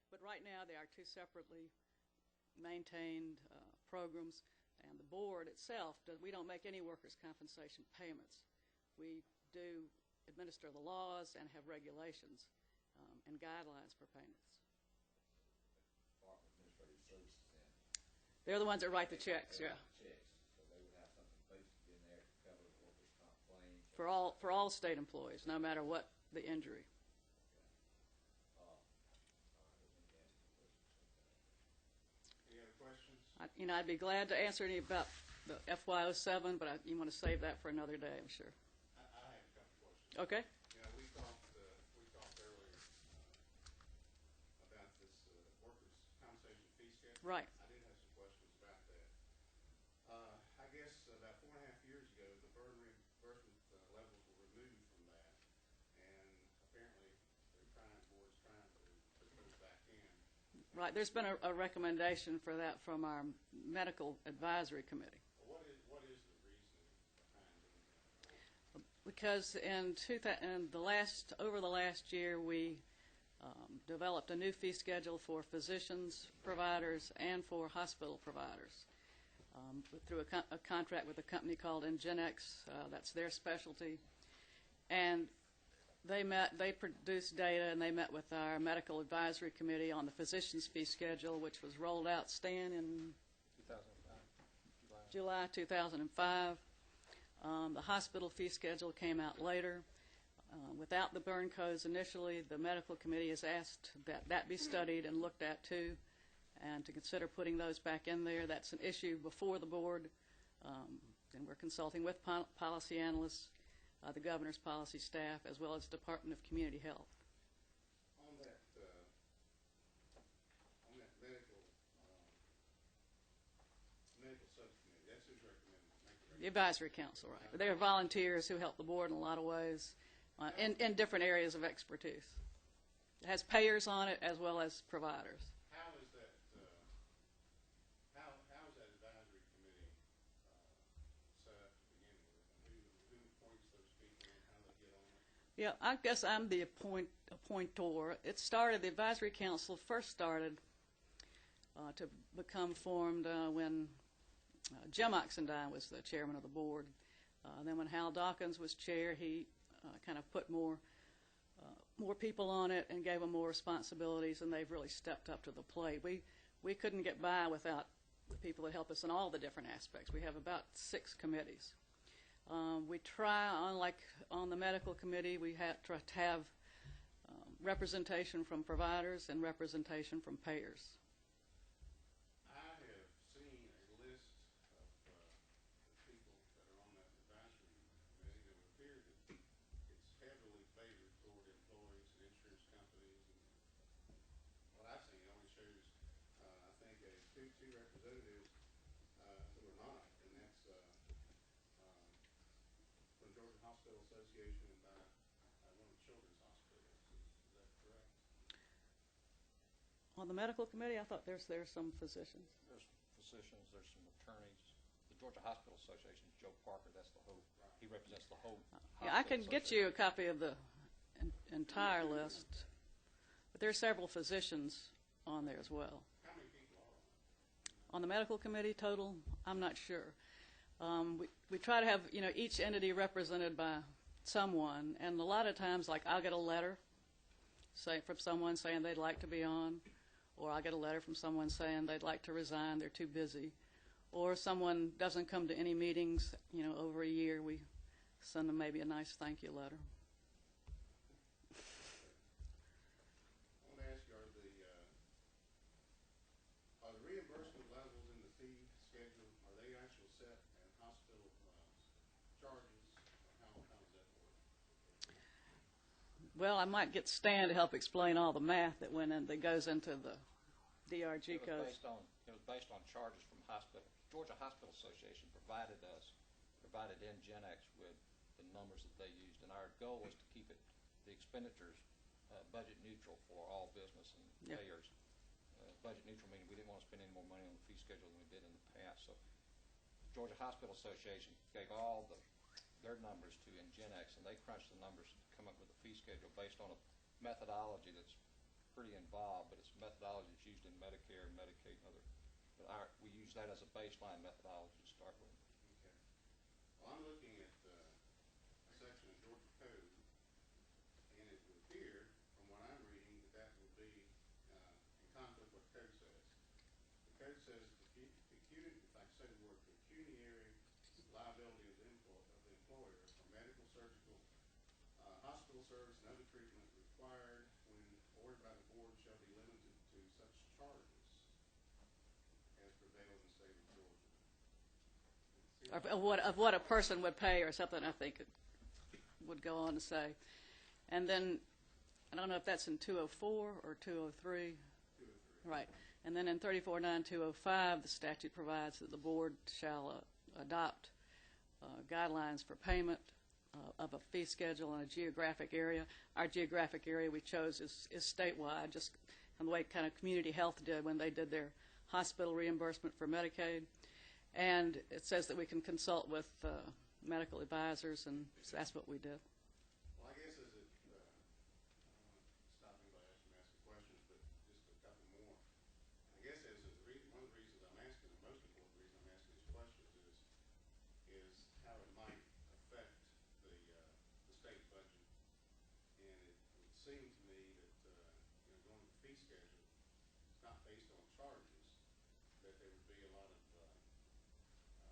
But right now they are two separately maintained programs, and the board itself, we don't make any workers' compensation payments. We do administer the laws and have regulations and guidelines for payments. Department of Administrative Services then. They're the ones that write the checks, yeah. Checks, so they would have something basically in there to cover the workers' comp claims. For all state employees, no matter what the injury. Any other questions? I'd be glad to answer any about the FY07, but you want to save that for another day, I'm sure. I have a couple questions. Okay. You know, we talked earlier about this workers' compensation fee schedule. Right. I did have some questions about that. I guess about 4.5 years ago, the burden reimbursement levels were removed from that, and apparently the board's trying to put those back in. Right. There's been a recommendation for that from our medical advisory committee. What is the reasoning behind doing that? Because over the last year, we developed a new fee schedule for physicians, providers, and for hospital providers through a contract with a company called Ingenex. That's their specialty. And they produced data, and they met with our medical advisory committee on the physicians fee schedule, which was rolled out, Stan, in 2005. July 2005. The hospital fee schedule came out later. Without the burn codes initially, the medical committee has asked that be studied and looked at too, and to consider putting those back in there. That's an issue before the board, and we're consulting with policy analysts, the governor's policy staff, as well as Department of Community Health. On that medical subcommittee, that's who's recommending. The advisory council, right. They're volunteers who help the board in a lot of ways in different areas of expertise. It has payers on it as well as providers. How is that advisory committee set up to begin with? And who appoints those people and how they get on it? Yeah, I guess I'm the appointor. The advisory council first started to become formed when Jim Oxendine was the chairman of the board. Then when Hal Dawkins was chair, he kind of put more people on it and gave them more responsibilities, and they've really stepped up to the plate. We couldn't get by without the people that help us in all the different aspects. We have about 6 committees. We try, unlike on the medical committee, we try to have representation from providers and representation from payers. I have seen a list of the people that are on that advisory committee that would appear that it's heavily favored toward employees and insurance companies. And what I've seen, it only shows, I think, two representatives who are not, and that's from Georgia Hospital Association and by one of the children's hospitals. Is that correct? On the medical committee, I thought there's some physicians. There's physicians, there's some attorneys. The Georgia Hospital Association, Joe Parker, that's the whole, he represents the whole Yeah, I can get you a copy of the entire list, but there are several physicians on there as well. How many people are on it? On the medical committee total, I'm not sure. We try to have each entity represented by someone, and a lot of times, like, I'll get a letter from someone saying they'd like to be on, or I'll get a letter from someone saying they'd like to resign, they're too busy, or someone doesn't come to any meetings over a year. We send them maybe a nice thank you letter. I want to ask you, are the reimbursement levels in the fee schedule, are they actually set at hospital charges, or how does that work? Well, I might get Stan to help explain all the math that goes into the DRG code. It was based on charges from hospital. Georgia Hospital Association provided Ingenex with the numbers that they used, and our goal was to keep the expenditures budget neutral for all business and payers. Budget neutral meaning we didn't want to spend any more money on the fee schedule than we did in the past. So Georgia Hospital Association gave all their numbers to Ingenex, and they crunched the numbers to come up with a fee schedule based on a methodology that's pretty involved, but it's methodology that's used in Medicare and Medicaid and other. But we use that as a baseline methodology to start with. Okay. Well, I'm looking at a section of Georgia Code, and it would appear, from what I'm reading, that would be in conflict with what the code says. The code says, if I say the word pecuniary liability of the employer for medical, surgical, hospital service, and other treatment required when ordered by the board shall be limited to such charges as prevail in the state of Georgia. Of what a person would pay or something, I think it would go on to say. And then, I don't know if that's in 204 or 203. 203. Right. And then in 349205, the statute provides that the board shall adopt guidelines for payment of a fee schedule in a geographic area. Our geographic area we chose is statewide, just in the way kind of Community Health did when they did their hospital reimbursement for Medicaid. And it says that we can consult with medical advisors, and so that's what we did. Well, I guess as it, I don't want to stop anybody asking questions, but just a couple more. I guess as one of the reasons I'm asking, the most important reason I'm asking these questions is how it might affect the state budget. And it would seem to me that going with the fee schedule, it's not based on charges, that there would be a lot of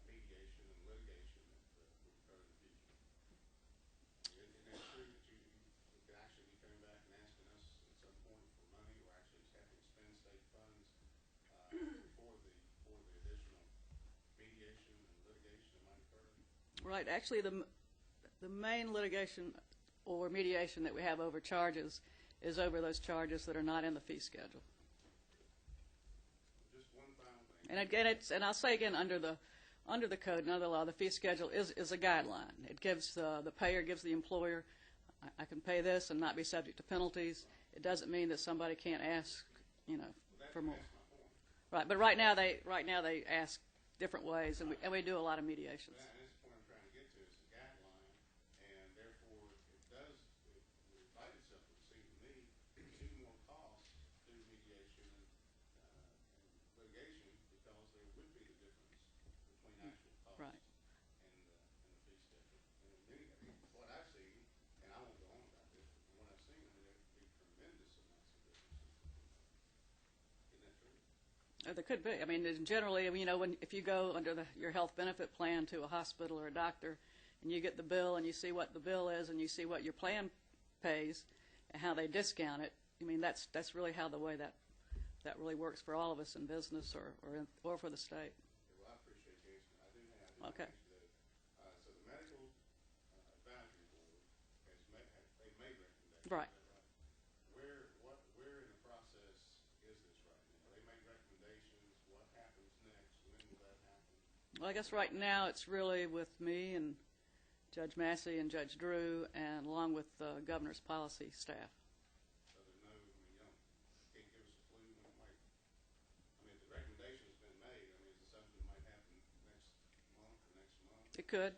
mediation and litigation that would occur in the future. Isn't that true that you could actually be coming back and asking us at some point for money, or actually just having to spend state funds for the additional mediation and litigation that might occur? Right. Actually, the main litigation or mediation that we have over charges is over those charges that are not in the fee schedule. Just one final thing. And again, and I'll say again, under the code and under the law, the fee schedule is a guideline. It gives the payer gives the employer, I can pay this and not be subject to penalties. It doesn't mean that somebody can't ask, for more. That's my point. Right, but right now they ask different ways, and we do a lot of mediations. That's the point I'm trying to get to. It's a guideline, and therefore it would invite itself, it would seem to me, to more costs through mediation and litigation, because there would be the difference between actual costs Right. and the fee schedule. And what I've seen, and I won't go on about this, but from what I've seen, there would be tremendous amounts of differences. Isn't that true? There could be. I mean, generally, if you go under your health benefit plan to a hospital or a doctor, and you get the bill and you see what the bill is and you see what your plan pays and how they discount it, I mean, that's really how the way that really works for all of us in business or for the state. Well, I appreciate the answer. I do Okay. answer that. So the medical advisory board they've made recommendations. Right. Is that right? Where in the process is this right now? They make recommendations. What happens next? When will that happen? Well, I guess right now it's really with me and Judge Massey and Judge Drew, and along with the governor's policy staff. So there's no, you can't give us a clue when it might. If the recommendation's been made, is it something that might happen next month or next month? It could.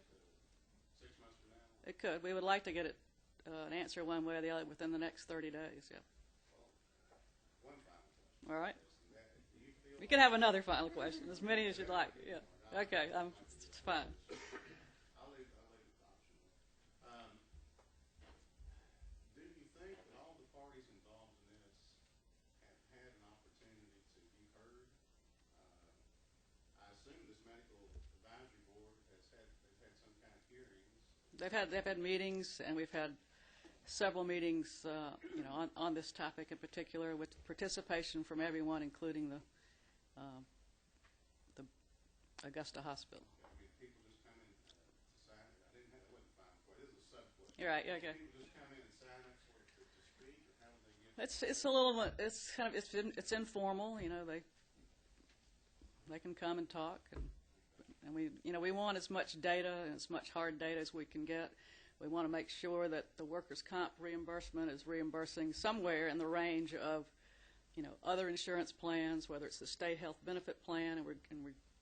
6 months from now? It could. We would like to get an answer one way or the other within the next 30 days. Yeah. Well, one final question. All right. Do you feel We can have another final question, as many as you'd like. Yeah. Okay. It's fine. I'll leave it optional. Do you think that all the parties involved in this have had an opportunity to be heard? I assume this medical advisory board has had some kind of hearings. They've had meetings, and we've had several meetings, on this topic in particular, with participation from everyone, including the Augusta Hospital. People just come in and sign. I wasn't fine for it. This is a sub-question. You're right. Okay. People just come in and sign up for it to speak, or how do they get? It's informal. They can come and talk, and we want as much data and as much hard data as we can get. We want to make sure that the workers' comp reimbursement is reimbursing somewhere in the range of, other insurance plans, whether it's the state health benefit plan, and we've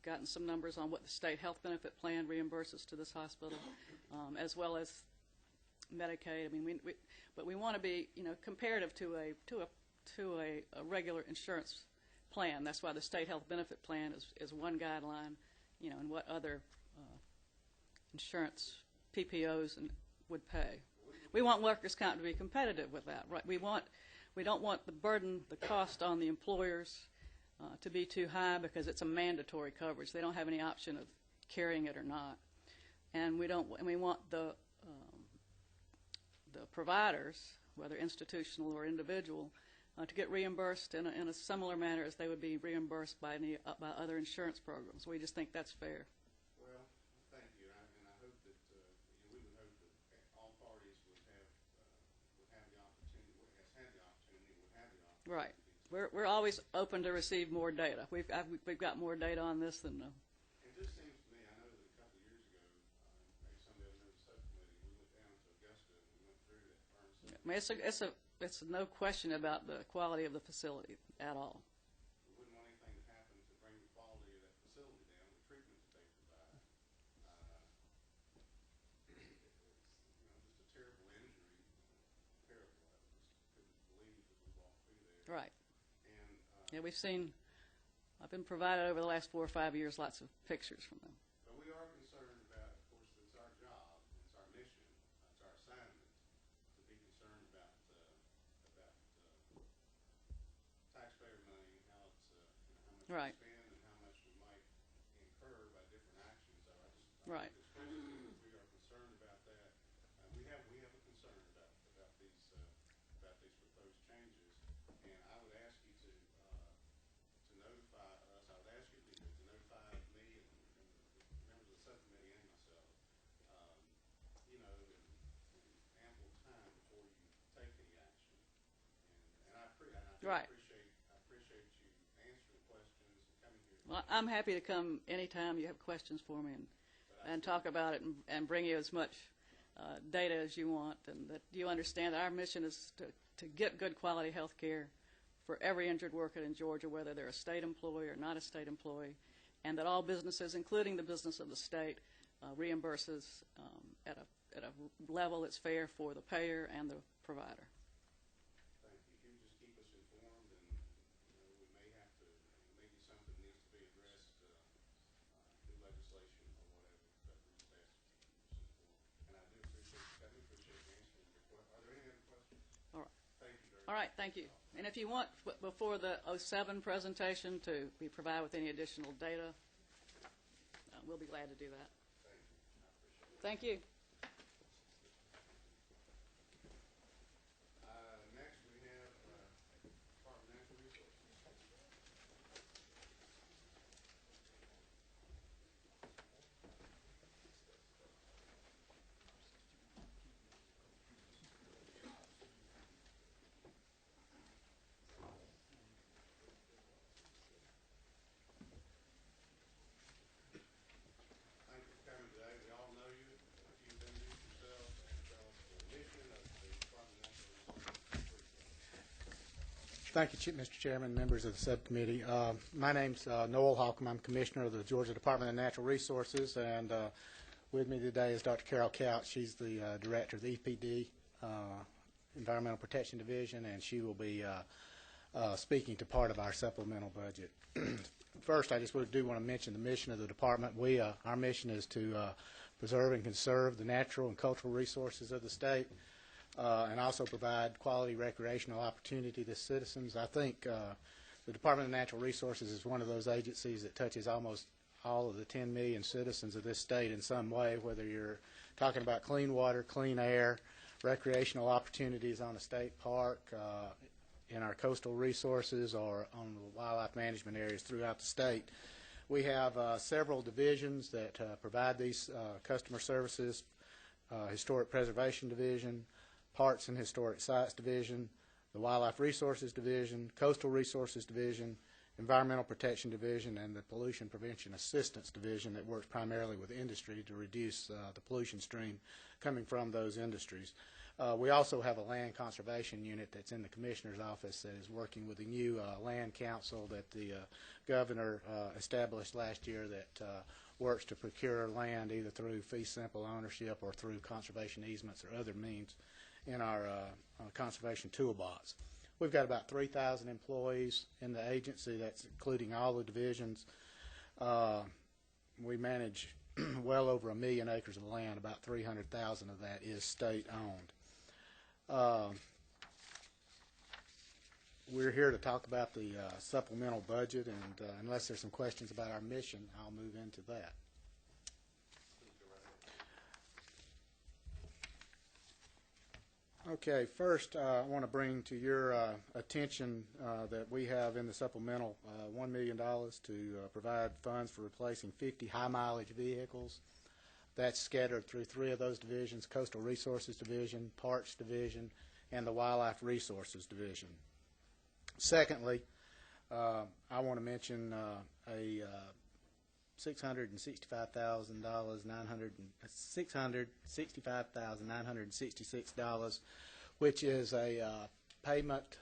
gotten some numbers on what the state health benefit plan reimburses to this hospital, as well as Medicaid. But we want to be, comparative to to a regular insurance plan. That's why the state health benefit plan is one guideline, and what other insurance PPOs would pay. We want workers' comp to be competitive with that, right? We don't want the cost on the employers to be too high because it's a mandatory coverage. They don't have any option of carrying it or not, and we want the providers, whether institutional or individual, to get reimbursed in a similar manner as they would be reimbursed by other insurance programs. We just think that's fair. Well, thank you, and I hope that we would hope that all parties would have the opportunity, would have the opportunity. Right. We're always open to receive more data. We've got more data on this than. It just seems to me, I know that a couple of years ago, maybe some of the other members of the subcommittee, we went down to Augusta and we went through that firm. I mean, it's no question about the quality of the facility at all. We wouldn't want anything to happen to bring the quality of that facility down, the treatment that they provide. Just a terrible injury, terrible. I just couldn't believe that we walked through there. Right. And I've been provided over the last 4 or 5 years lots of pictures from them. but we are concerned about, of course, it's our job, it's our mission, it's our assignment to be concerned about taxpayer money, how it's how much Right. we spend and how much we might incur by different actions. So Right. we are concerned about that. We have a concern about these proposed changes, and I would ask you to notify us. I would ask you to notify me and the members of the subcommittee and myself, in ample time before you take any action. And I Right. appreciate you answering questions and coming here. Well, I'm happy to come anytime you have questions for me and talk about it and bring you as much data as you want, and that you understand that our mission is to get good quality health care for every injured worker in Georgia, whether they're a state employee or not a state employee, and that all businesses, including the business of the state, reimburses at a level that's fair for the payer and the provider. Thank you. If you just keep us informed, and we may have to, maybe something needs to be addressed through legislation or whatever. But we just ask you to keep us informed. And I do appreciate you answering your question. Are there any other questions? All right. Thank you very much. All right, thank you. And if you want, before the 07 presentation, to be provided with any additional data, we'll be glad to do that. Thank you. I appreciate it. Thank you. Next, we have Department of Natural Resources. Thank you for coming today. We all know you. If you've introduced yourself and tell us the mission of the Department of Natural Resources. Thank you, Mr. Chairman, members of the subcommittee. My name's Noel Holcomb. I'm Commissioner of the Georgia Department of Natural Resources, and with me today is Dr. Carol Couch. She's the Director of the EPD, Environmental Protection Division, and she will be speaking to part of our supplemental budget. First, I just do want to mention the mission of the department. Our mission is to preserve and conserve the natural and cultural resources of the state, and also provide quality recreational opportunity to citizens. I think the Department of Natural Resources is one of those agencies that touches almost all of the 10 million citizens of this state in some way, whether you're talking about clean water, clean air, recreational opportunities on a state park, in our coastal resources, or on the wildlife management areas throughout the state. We have several divisions that provide these customer services: Historic Preservation Division, Parks and Historic Sites Division, the Wildlife Resources Division, Coastal Resources Division, Environmental Protection Division, and the Pollution Prevention Assistance Division that works primarily with industry to reduce the pollution stream coming from those industries. We also have a land conservation unit that's in the Commissioner's office that is working with the new land council that the Governor established last year that works to procure land either through fee simple ownership or through conservation easements or other means in our conservation toolbox. We've got about 3,000 employees in the agency. That's including all the divisions. We manage well over 1 million acres of land. About 300,000 of that is state-owned. We're here to talk about the supplemental budget, and unless there's some questions about our mission, I'll move into that. Okay, first I want to bring to your attention that we have in the supplemental $1 million to provide funds for replacing 50 high-mileage vehicles. That's scattered through 3 of those divisions: Coastal Resources Division, Parks Division, and the Wildlife Resources Division. Secondly, I want to mention a $665,966, which is a payment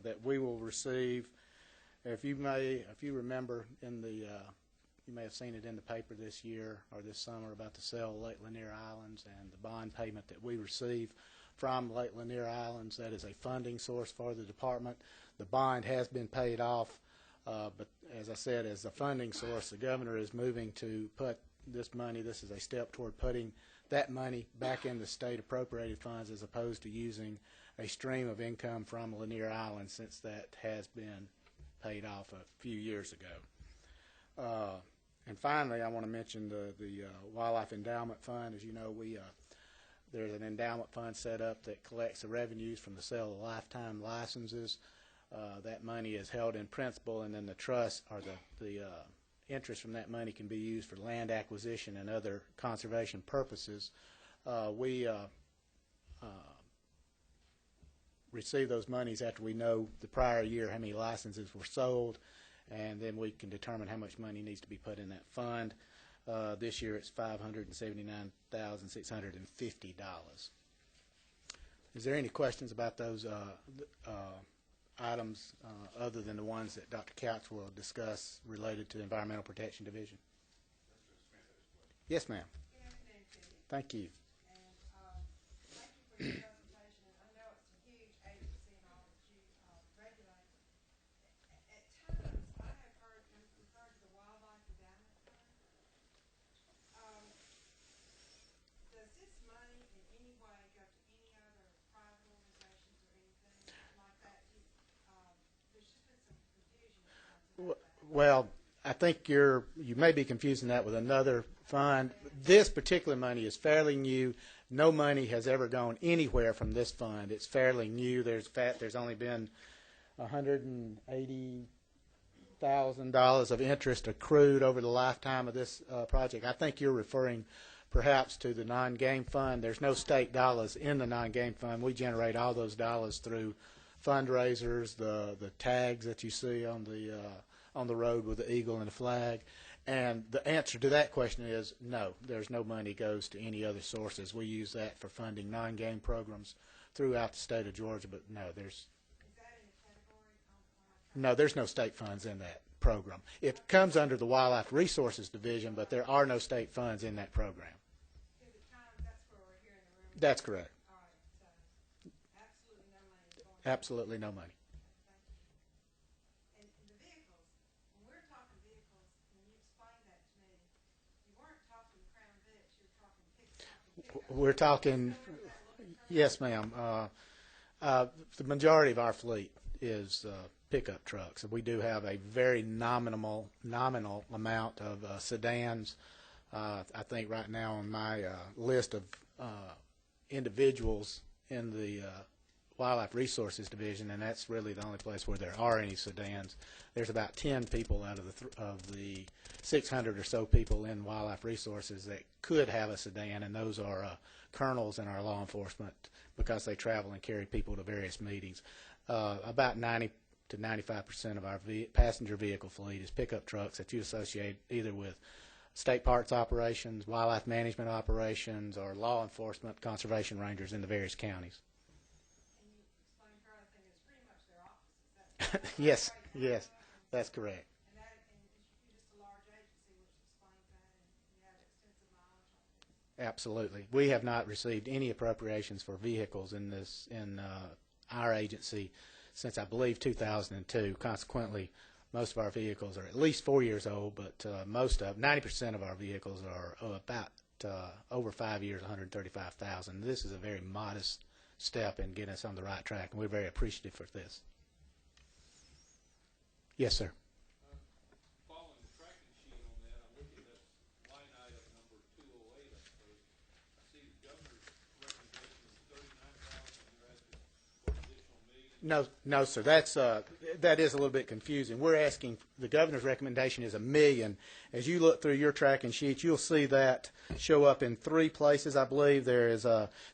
that we will receive. If you remember, you may have seen it in the paper this year or this summer about the sale of Lake Lanier Islands and the bond payment that we receive from Lake Lanier Islands. That is a funding source for the department. The bond has been paid off. But as I said, as a funding source, the governor is moving to put this money, this is a step toward putting that money back in the state appropriated funds as opposed to using a stream of income from Lanier Island, since that has been paid off a few years ago. And finally, I want to mention the Wildlife Endowment Fund. As you know, there's an endowment fund set up that collects the revenues from the sale of lifetime licenses. That money is held in principal, and then the trust, or the interest from that money, can be used for land acquisition and other conservation purposes. We receive those monies after we know the prior year how many licenses were sold, and then we can determine how much money needs to be put in that fund. This year it's $579,650. Is there any questions about those items other than the ones that Dr. Couch will discuss related to the Environmental Protection Division? Yes, ma'am. Good afternoon to you. Thank you. And thank you for your presentation. And I know it's a huge agency and all that you regulate. At times, I have heard them refer to the Wildlife Endowment Fund. Does this money in any way go to any other private organizations or anything like that? There's just been some confusion at times about that. Well, I think you may be confusing that with another fund. This particular money is fairly new. No money has ever gone anywhere from this fund. It's fairly new. There's only been $180,000 of interest accrued over the lifetime of this project. I think you're referring perhaps to the non-game fund. There's no state dollars in the non-game fund. We generate all those dollars through fundraisers, the tags that you see on the road with the eagle and the flag. And the answer to that question is no. There's no money goes to any other sources. We use that for funding non-game programs throughout the state of Georgia, but no, Is that in the category? no, there's no state funds in that program. It comes under the Wildlife Resources Division, but there are no state funds in that program. Because at times that's where we're here in the room. That's correct. All right, so absolutely no money is going. Absolutely no money. Thank you. And the vehicles, when we're talking vehicles, when you explained that to me, you weren't talking Crown Vics, you were talking pickup. We're talking, yes, ma'am. The majority of our fleet is pickup trucks. We do have a very nominal amount of sedans. I think right now on my list of individuals in the Wildlife Resources Division, and that's really the only place where there are any sedans. There's about 10 people out of the 600 or so people in Wildlife Resources that could have a sedan, and those are colonels in our law enforcement because they travel and carry people to various meetings. About 90 to 95% of our passenger vehicle fleet is pickup trucks that you associate either with state parks operations, wildlife management operations, or law enforcement conservation rangers in the various counties. And you explained the other thing is pretty much their offices. Yes, that's correct. And you're just a large agency, which explains that, and you have extensive knowledge on this. Absolutely. We have not received any appropriations for vehicles in our agency since I believe 2002. Consequently, most of our vehicles are at least 4 years old, but 90% of our vehicles are about over 5 years, 135,000. This is a very modest step in getting us on the right track, and we're very appreciative for this. Yes, sir. Following the tracking sheet on that, I'm looking at line item number 208, I suppose. I see the governor's recommendation is 39,000, you're asking for an additional million. No, sir. That is a little bit confusing. We're asking, the governor's recommendation is $1 million. As you look through your tracking sheets, you'll see that show up in 3 places, I believe. There is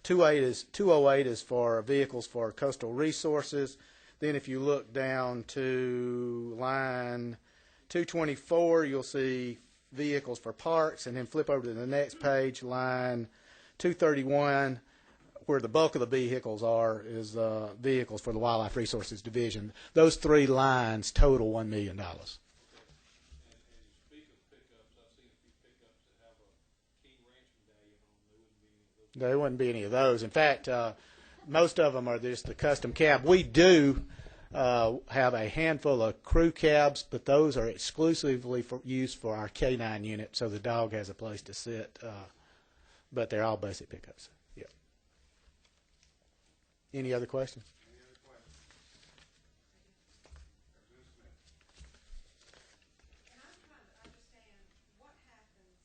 208 is for vehicles for coastal resources. Then if you look down to line 224, you'll see vehicles for parks, and then flip over to the next page, line 231, where the bulk of the vehicles are, is vehicles for the Wildlife Resources Division. Those 3 lines total $1 million. And you speak of pickups, I've seen a few pickups that have a King Ranch medallion on them. There wouldn't be any of those. There wouldn't be any of those. In fact, most of them are just the custom cab. We do have a handful of crew cabs, but those are exclusively for use for our K9 unit, so the dog has a place to sit. But they're all basic pickups. Yeah. Any other questions? Any other questions? Representative Smith. And I'm trying to understand what happens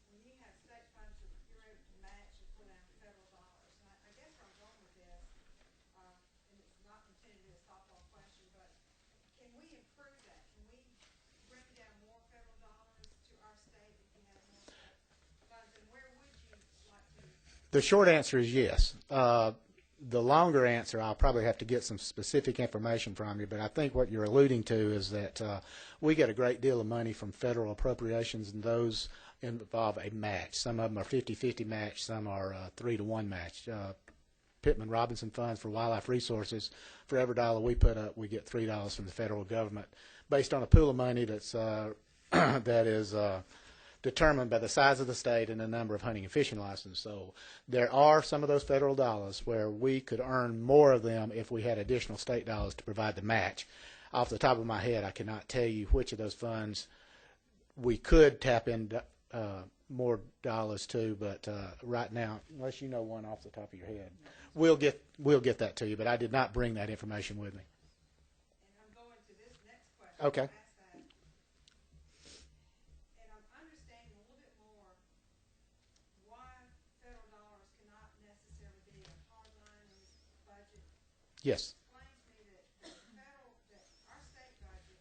when you have state funds that you're able to match and put down federal dollars. And I guess where I'm going with this, and it's not intended to be a softball question, but can we improve that? Can we bring down more federal dollars to our state if we have more state funds? And where would you like to? The short answer is yes. The longer answer, I'll probably have to get some specific information from you, but I think what you're alluding to is that we get a great deal of money from federal appropriations, and those involve a match. Some of them are 50-50 match, some are 3-to-1 match. Pittman Robinson funds for wildlife resources, for every dollar we put up, we get $3 from the federal government, based on a pool of money that's that is determined by the size of the state and the number of hunting and fishing licenses. So there are some of those federal dollars where we could earn more of them if we had additional state dollars to provide the match. Off the top of my head, I cannot tell you which of those funds we could tap into more dollars to, but right now, unless you know one off the top of your head, we'll get that to you. But I did not bring that information with me. And I'm going to this next question. Okay. Yes. Explain to me that our state budget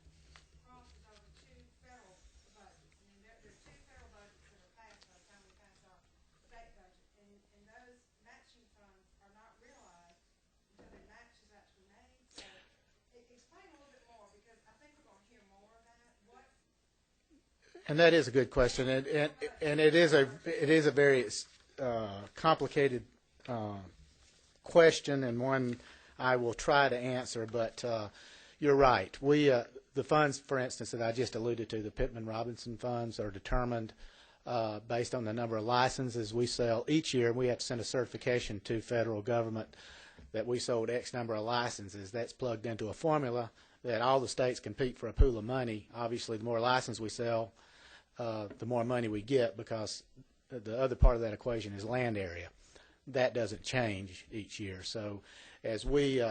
crosses over 2 federal budgets. I mean, there are 2 federal budgets that are passed by the time we pass our state budget, and those matching funds are not realized until the match is actually made. So, explain a little bit more, because I think we're going to hear more of that. And that is a good question, and it is a very complicated question, and one I will try to answer, but you're right. The funds, for instance, that I just alluded to, the Pittman Robinson funds, are determined based on the number of licenses we sell each year. We have to send a certification to federal government that we sold X number of licenses. That's plugged into a formula that all the states compete for a pool of money. Obviously, the more licenses we sell, the more money we get, because the other part of that equation is land area. That doesn't change each year. So as we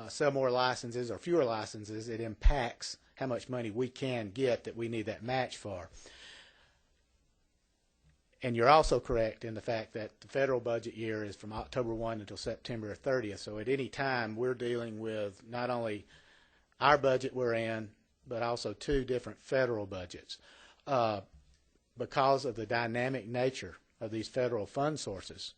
sell more licenses or fewer licenses, it impacts how much money we can get that we need that match for. And you're also correct in the fact that the federal budget year is from October 1 until September 30th. So at any time, we're dealing with not only our budget we're in, but also 2 different federal budgets. Because of the dynamic nature of these federal fund sources,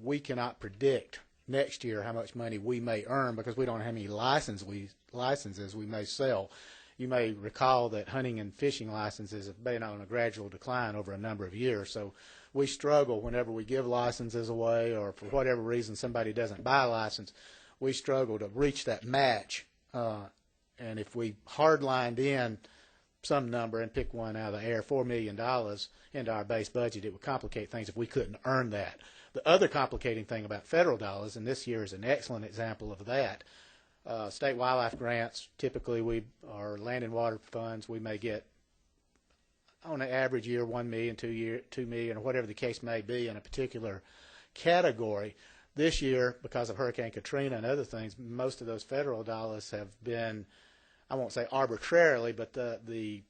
we cannot predict next year how much money we may earn, because we don't know how many licenses we may sell. You may recall that hunting and fishing licenses have been on a gradual decline over a number of years. So we struggle whenever we give licenses away, or for whatever reason somebody doesn't buy a license, we struggle to reach that match. And if we hardlined in some number and pick one out of the air, $4 million into our base budget, it would complicate things if we couldn't earn that. The other complicating thing about federal dollars, and this year is an excellent example of that, State wildlife grants, typically or land and water funds, we may get on an average year 1 million, 2 million, or whatever the case may be in a particular category. This year, because of Hurricane Katrina and other things, most of those federal dollars have been, I won't say arbitrarily, but the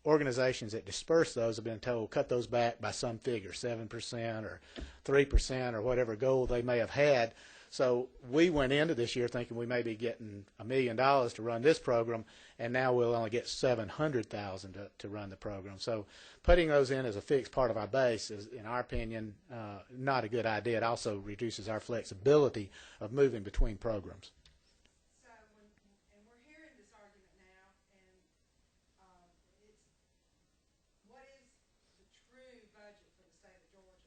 organizations that disperse those have been told cut those back by some figure, 7% or 3% or whatever goal they may have had. So we went into this year thinking we may be getting $1 million to run this program, and now we'll only get $700,000 to run the program. So putting those in as a fixed part of our base is, in our opinion, not a good idea. It also reduces our flexibility of moving between programs. So and we're hearing this argument now, and it's what is the true budget for the state of Georgia?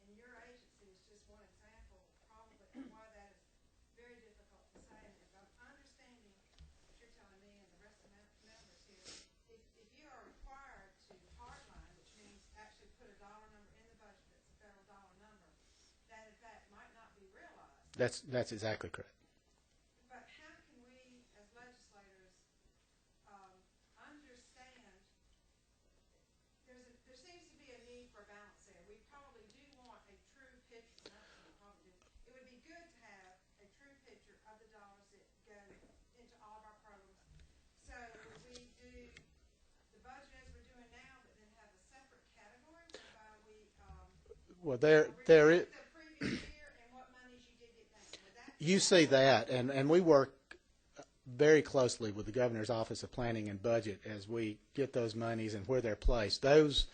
And your agency is just one example, probably, of why that is very difficult to say. And if I'm understanding what you're telling me and the rest of the members here, if you are required to hardline, which means actually put a dollar number in the budget that's a federal dollar number, that in fact might not be realized. That's exactly correct. But how can we, as legislators, understand? There seems to be a need for balance there. We probably do want a true picture. Not that we probably do. It would be good to have a true picture of the dollars that go into all of our programs. So would we do the budget as we're doing now, but then have a separate category whereby we Well, there is. the previous year and what monies you did get back? Would that You see that, and we work very closely with the Governor's Office of Planning and Budget as we get those monies and where they're placed. Those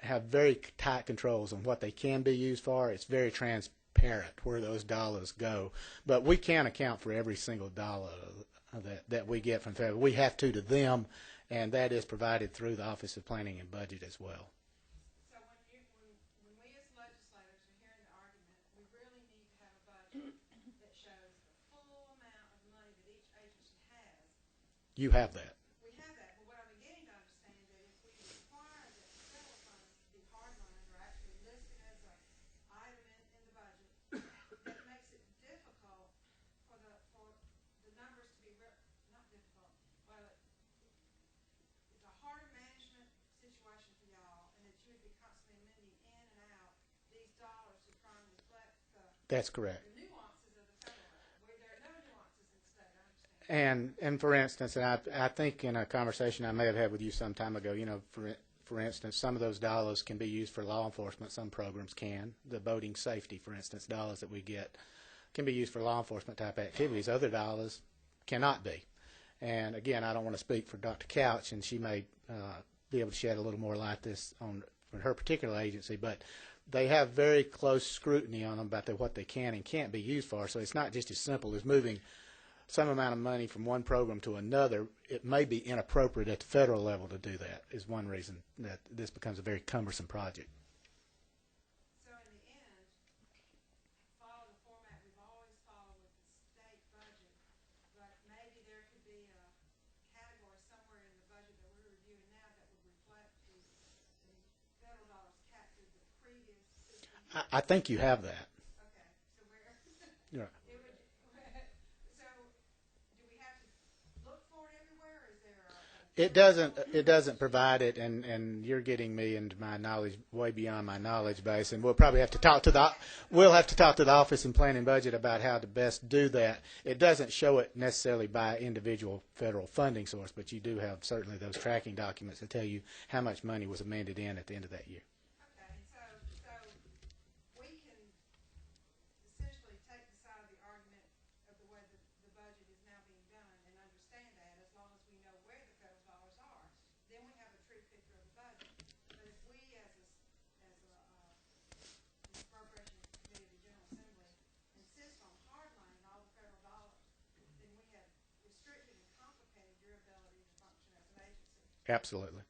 have very tight controls on what they can be used for. It's very transparent where those dollars go. But we can't account for every single dollar that we get from federal. We have to them, and that is provided through the Office of Planning and Budget as well. So when we as legislators are hearing the argument, we really need to have a budget that shows the full amount of money that each agency has. You have that. We have that, but what I'm beginning to understand that if we require that the federal funds be hardlined or actually listed as an item in the budget, that makes it difficult for the numbers to be not difficult. Well, it's a harder management situation for y'all, and that you would be constantly moving in and out these dollars to try and reflect That's correct. the nuances of the federal level, where there are no nuances in the state. I understand. And for instance, and I think in a conversation I may have had with you some time ago, for instance, some of those dollars can be used for law enforcement. Some programs can. The boating safety, for instance, dollars that we get can be used for law enforcement type activities. Other dollars cannot be. And again, I don't want to speak for Dr. Couch, and she may be able to shed a little more light this on her particular agency, but they have very close scrutiny on them about what they can and can't be used for. So it's not just as simple as moving some amount of money from one program to another. It may be inappropriate at the federal level to do that, is one reason that this becomes a very cumbersome project. So in the end, follow the format we've always followed with the state budget, but maybe there could be a category somewhere in the budget that we're reviewing now that would reflect the federal dollars captured the previous fiscal year. I think you have that. Okay, so where? Yeah. It would. So do we have to look for it everywhere, or is there It doesn't provide it, and you're getting me into my knowledge way beyond my knowledge base, and we'll probably have to talk to the Office of Planning and Budget about how to best do that. It doesn't show it necessarily by individual federal funding source, but you do have certainly those tracking documents that tell you how much money was amended in at the end of that year. Okay, so we can essentially take the side of the argument of the way the budget is now being done and understand that as long as we know where the federal dollars are, then we have a true picture of the budget. But if we as the Appropriations Committee of the General Assembly insist on hardlining all the federal dollars, then we have restricted and complicated your ability to function as an agency. Absolutely.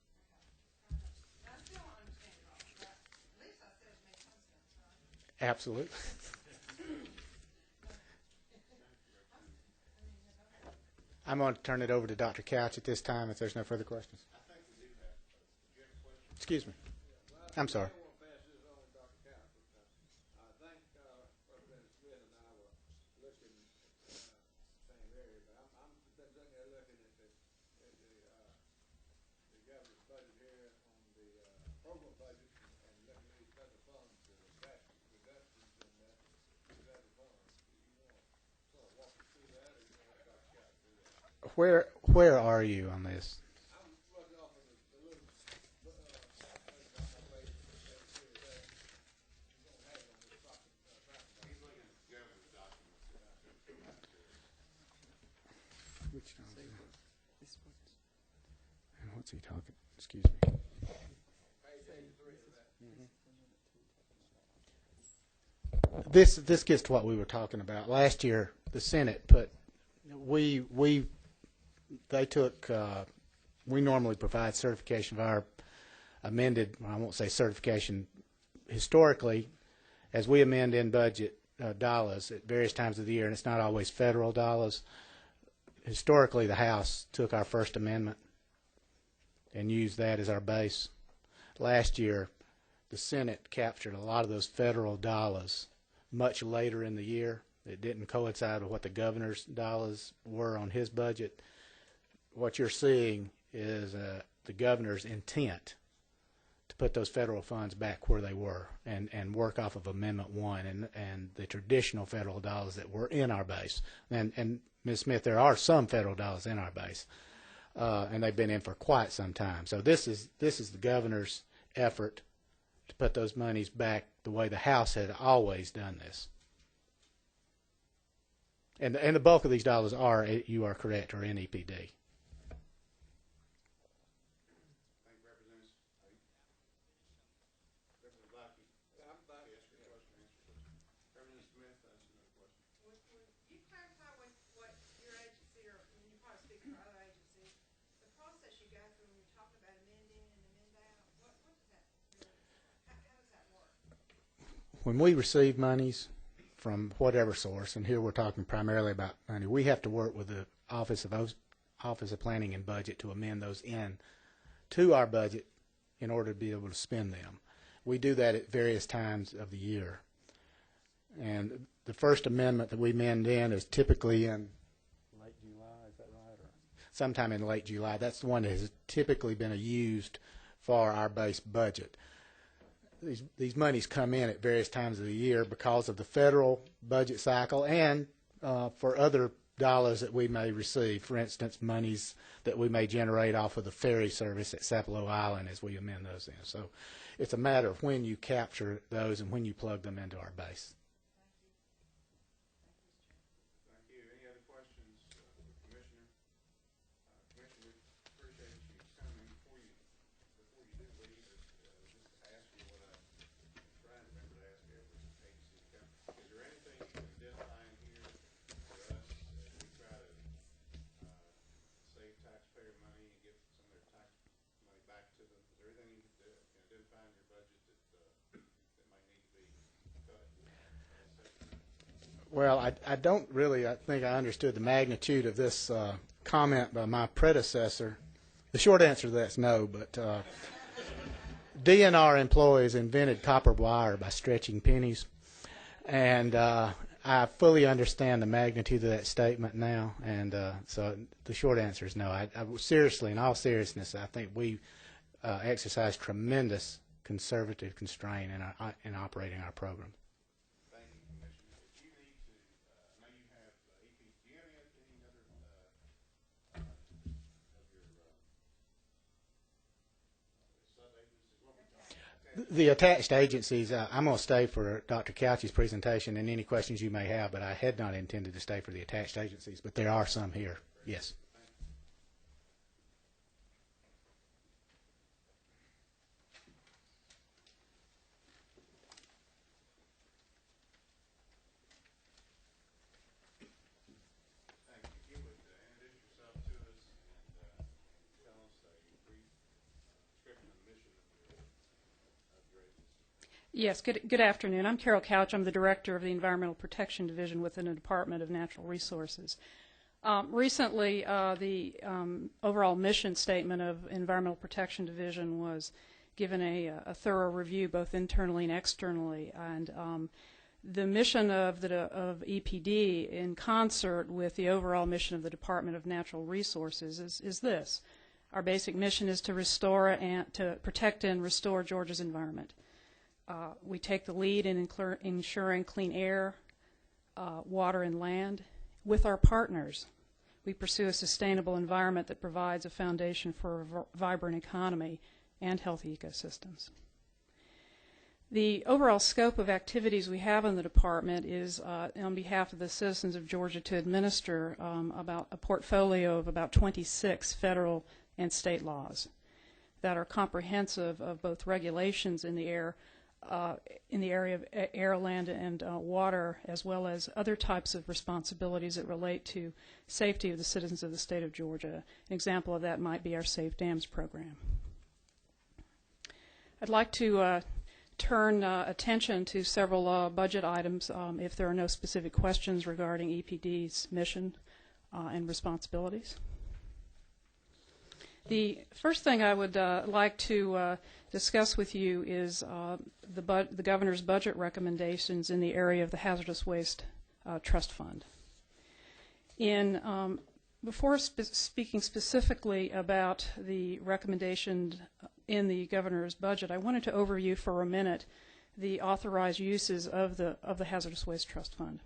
I still don't understand it all, but at least I said it makes some sense, right? Absolutely. I'm going to turn it over to Dr. Couch at this time if there's no further questions. I think we do have, did you have a question? Excuse me. I'm sorry. I want to pass this on to Dr. Couch because I think Representative Smith and I were listening program budget and let me federal funds to reductions in that federal funds. Do you want to sort of walk us through that, or you want Dr. Scout to do that? Where are you on this? I'm working off of the little calculation that says that you don't have it on this tracking He's looking at the governor's documents. Which and what's he talking? Excuse me. This gets to what we were talking about last year. The Senate put we normally provide certification of our amended. I won't say certification. Historically, as we amend in budget dollars at various times of the year, and it's not always federal dollars. Historically, the House took our First Amendment and used that as our base. Last year, the Senate captured a lot of those federal dollars much later in the year. It didn't coincide with what the governor's dollars were on his budget. What you're seeing is the governor's intent to put those federal funds back where they were and work off of Amendment 1 and the traditional federal dollars that were in our base. And Ms. Smith, there are some federal dollars in our base, and they've been in for quite some time. So this is the governor's effort to put those monies back the way the House had always done this. And the bulk of these dollars are, you are correct, are in EPD. Thank you, Representative. Representative Blackie. I'm back. Ask your question. Representative Smith, ask another question. Would you clarify what your agency, or you probably speak for other agencies, the process you go through when you're talking about amend in and amend out, what does that really, how does that work? When we receive monies from whatever source, and here we're talking primarily about money, we have to work with the Office of Planning and Budget to amend those in to our budget in order to be able to spend them. We do that at various times of the year. And the first amendment that we amend in is typically in late July, is that right? Or sometime in late July. That's the one that has typically been used for our base budget. These monies come in at various times of the year because of the federal budget cycle and for other dollars that we may receive. For instance, monies that we may generate off of the ferry service at Sapelo Island as we amend those in. So it's a matter of when you capture those and when you plug them into our base. Thank you. Any other questions for the Commissioner? Commissioner, we appreciate you coming. Before you do leave, just ask you what I'm trying to remember to ask every agency to come. Is there anything you can identify in here for us as we try to save taxpayer money and get some of their tax money back to them? Is there anything you can identify in your budget that might need to be cut? Well, I don't really, I think I understood the magnitude of this comment by my predecessor. The short answer to that is no, but DNR employees invented copper wire by stretching pennies, and I fully understand the magnitude of that statement now, and so the short answer is no. I seriously, in all seriousness, I think we exercise tremendous conservative constraint in operating our program. Thank you, Commissioner. If you need to, I know you have EP. Do you have any other of your sub-agencies? What we talking about? The attached agencies, I'm going to stay for Dr. Couch's presentation and any questions you may have, but I had not intended to stay for the attached agencies, but there are some here. Yes. Thank you. If you would introduce yourself to us and tell us a brief description of the mission of your agency. Yes, good afternoon. I'm Carol Couch. I'm the Director of the Environmental Protection Division within the Department of Natural Resources. Recently, the overall mission statement of Environmental Protection Division was given a thorough review both internally and externally. And the mission of EPD, in concert with the overall mission of the Department of Natural Resources, is this. Our basic mission is to restore and to protect and restore Georgia's environment. We take the lead in ensuring clean air, water, and land. With our partners, we pursue a sustainable environment that provides a foundation for a vibrant economy and healthy ecosystems. The overall scope of activities we have in the department is, on behalf of the citizens of Georgia, to administer about a portfolio of about 26 federal and state laws that are comprehensive of both regulations in the area of air, land, and water, as well as other types of responsibilities that relate to safety of the citizens of the state of Georgia. An example of that might be our Safe Dams program. I'd like to turn attention to several budget items if there are no specific questions regarding EPD's mission and responsibilities. The first thing I would like to discuss with you is the governor's budget recommendations in the area of the Hazardous Waste Trust Fund. Before speaking specifically about the recommendation in the governor's budget, I wanted to overview for a minute the authorized uses of the Hazardous Waste Trust Fund.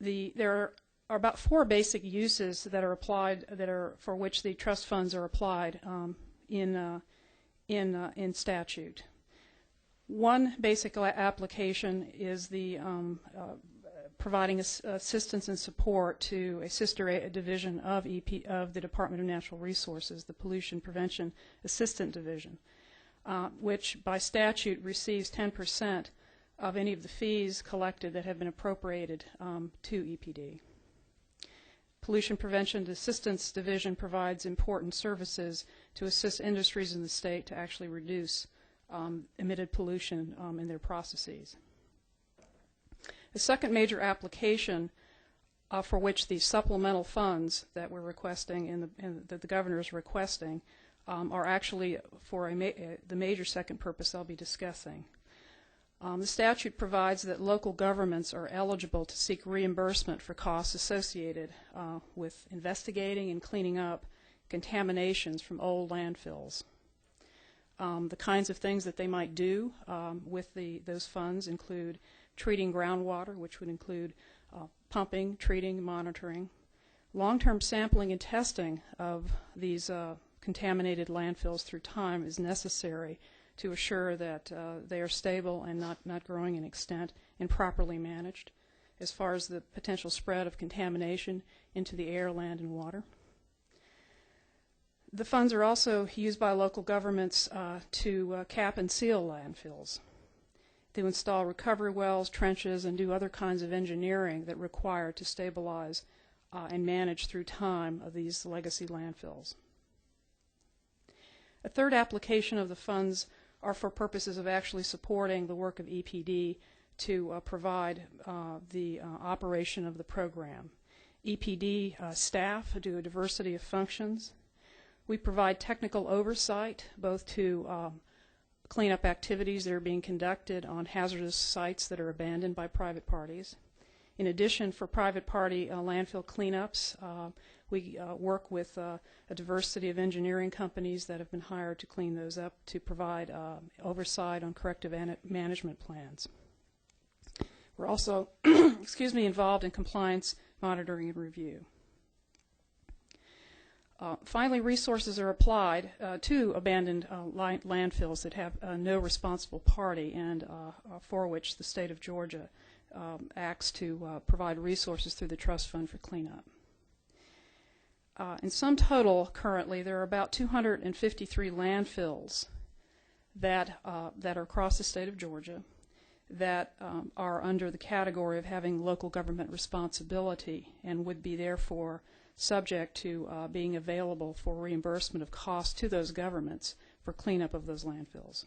There are about 4 basic uses that are applied, for which the trust funds are applied in statute. One basic application is the providing assistance and support to a sister division of the Department of Natural Resources, the Pollution Prevention Assistant Division, which by statute receives 10% of any of the fees collected that have been appropriated to EPD. Pollution Prevention Assistance Division provides important services to assist industries in the state to actually reduce emitted pollution in their processes. The second major application for which the supplemental funds that we're requesting and that the governor is requesting are actually for the major second purpose I'll be discussing. The statute provides that local governments are eligible to seek reimbursement for costs associated with investigating and cleaning up contaminations from old landfills. The kinds of things that they might do with those funds include treating groundwater, which would include pumping, treating, monitoring. Long-term sampling and testing of these contaminated landfills through time is necessary to assure that they are stable and not growing in extent and properly managed as far as the potential spread of contamination into the air, land, and water. The funds are also used by local governments to cap and seal landfills, to install recovery wells, trenches, and do other kinds of engineering that require to stabilize and manage through time of these legacy landfills. A third application of the funds are for purposes of actually supporting the work of EPD to provide the operation of the program. EPD staff do a diversity of functions. We provide technical oversight both to cleanup activities that are being conducted on hazardous sites that are abandoned by private parties. In addition, for private party landfill cleanups, we work with a diversity of engineering companies that have been hired to clean those up to provide oversight on corrective management plans. We're also involved in compliance monitoring and review. Finally, resources are applied to abandoned landfills that have no responsible party and for which the state of Georgia acts to provide resources through the trust fund for cleanup. In sum total, currently, there are about 253 landfills that are across the state of Georgia that are under the category of having local government responsibility and would be therefore subject to being available for reimbursement of costs to those governments for cleanup of those landfills.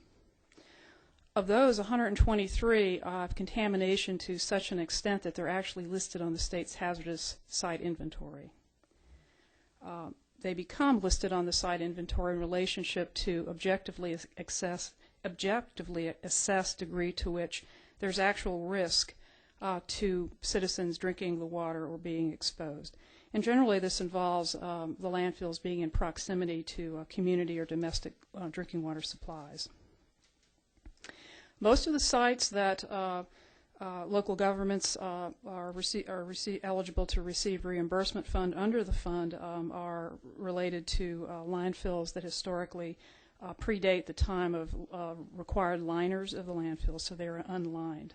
Of those, 123 have contamination to such an extent that they're actually listed on the state's hazardous site inventory. They become listed on the site inventory in relationship to objectively assessed degree to which there's actual risk to citizens drinking the water or being exposed. And generally this involves the landfills being in proximity to community or domestic drinking water supplies. Most of the sites that local governments are eligible to receive reimbursement fund under the fund are related to landfills that historically predate the time of required liners of the landfill, so they are unlined.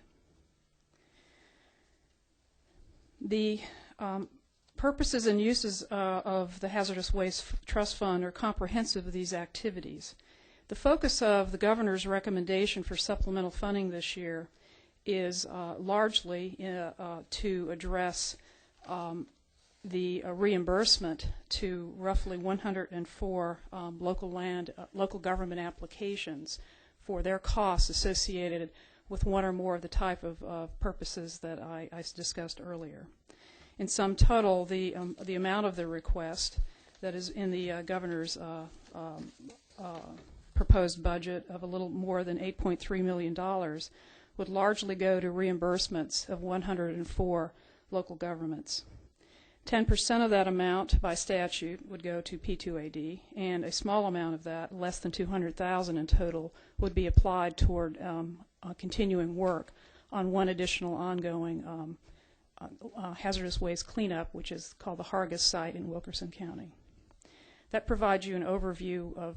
The purposes and uses of the Hazardous Waste Trust Fund are comprehensive of these activities. The focus of the governor's recommendation for supplemental funding this year is largely to address the reimbursement to roughly 104 local government applications for their costs associated with one or more of the type of purposes that I discussed earlier. In sum total, the amount of the request that is in the governor's proposed budget of a little more than $8.3 million would largely go to reimbursements of 104 local governments. 10% of that amount by statute would go to P2AD, and a small amount of that, less than $200,000 in total, would be applied toward continuing work on one additional ongoing hazardous waste cleanup, which is called the Hargis site in Wilkerson County. That provides you an overview of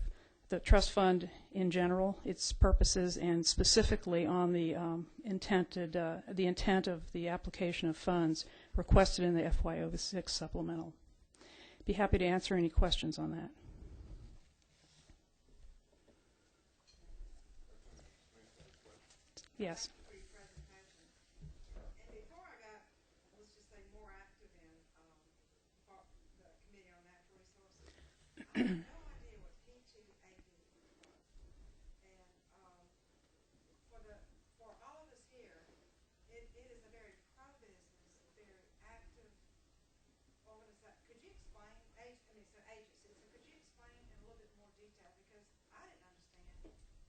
the trust fund in general, its purposes, and specifically on the intent of the application of funds requested in the FY06 supplemental. Be happy to answer any questions on that. Yes. I have no idea what P2AD was. And for all of us here, it is a very pro-business, very active organization. Could you explain, it's an agency, so could you explain in a little bit more detail, because I didn't understand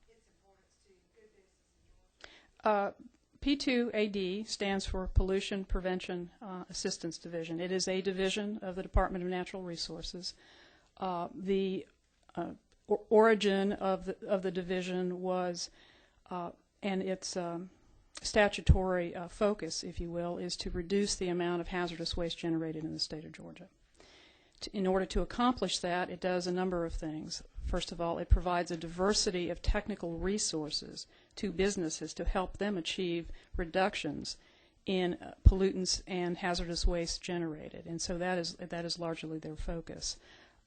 its importance to good business in Georgia. P2AD stands for Pollution Prevention Assistance Division. It is a division of the Department of Natural Resources. The origin of the division was, and its statutory focus, if you will, is to reduce the amount of hazardous waste generated in the state of Georgia. In order to accomplish that, it does a number of things. First of all, it provides a diversity of technical resources to businesses to help them achieve reductions in pollutants and hazardous waste generated, and so that is largely their focus.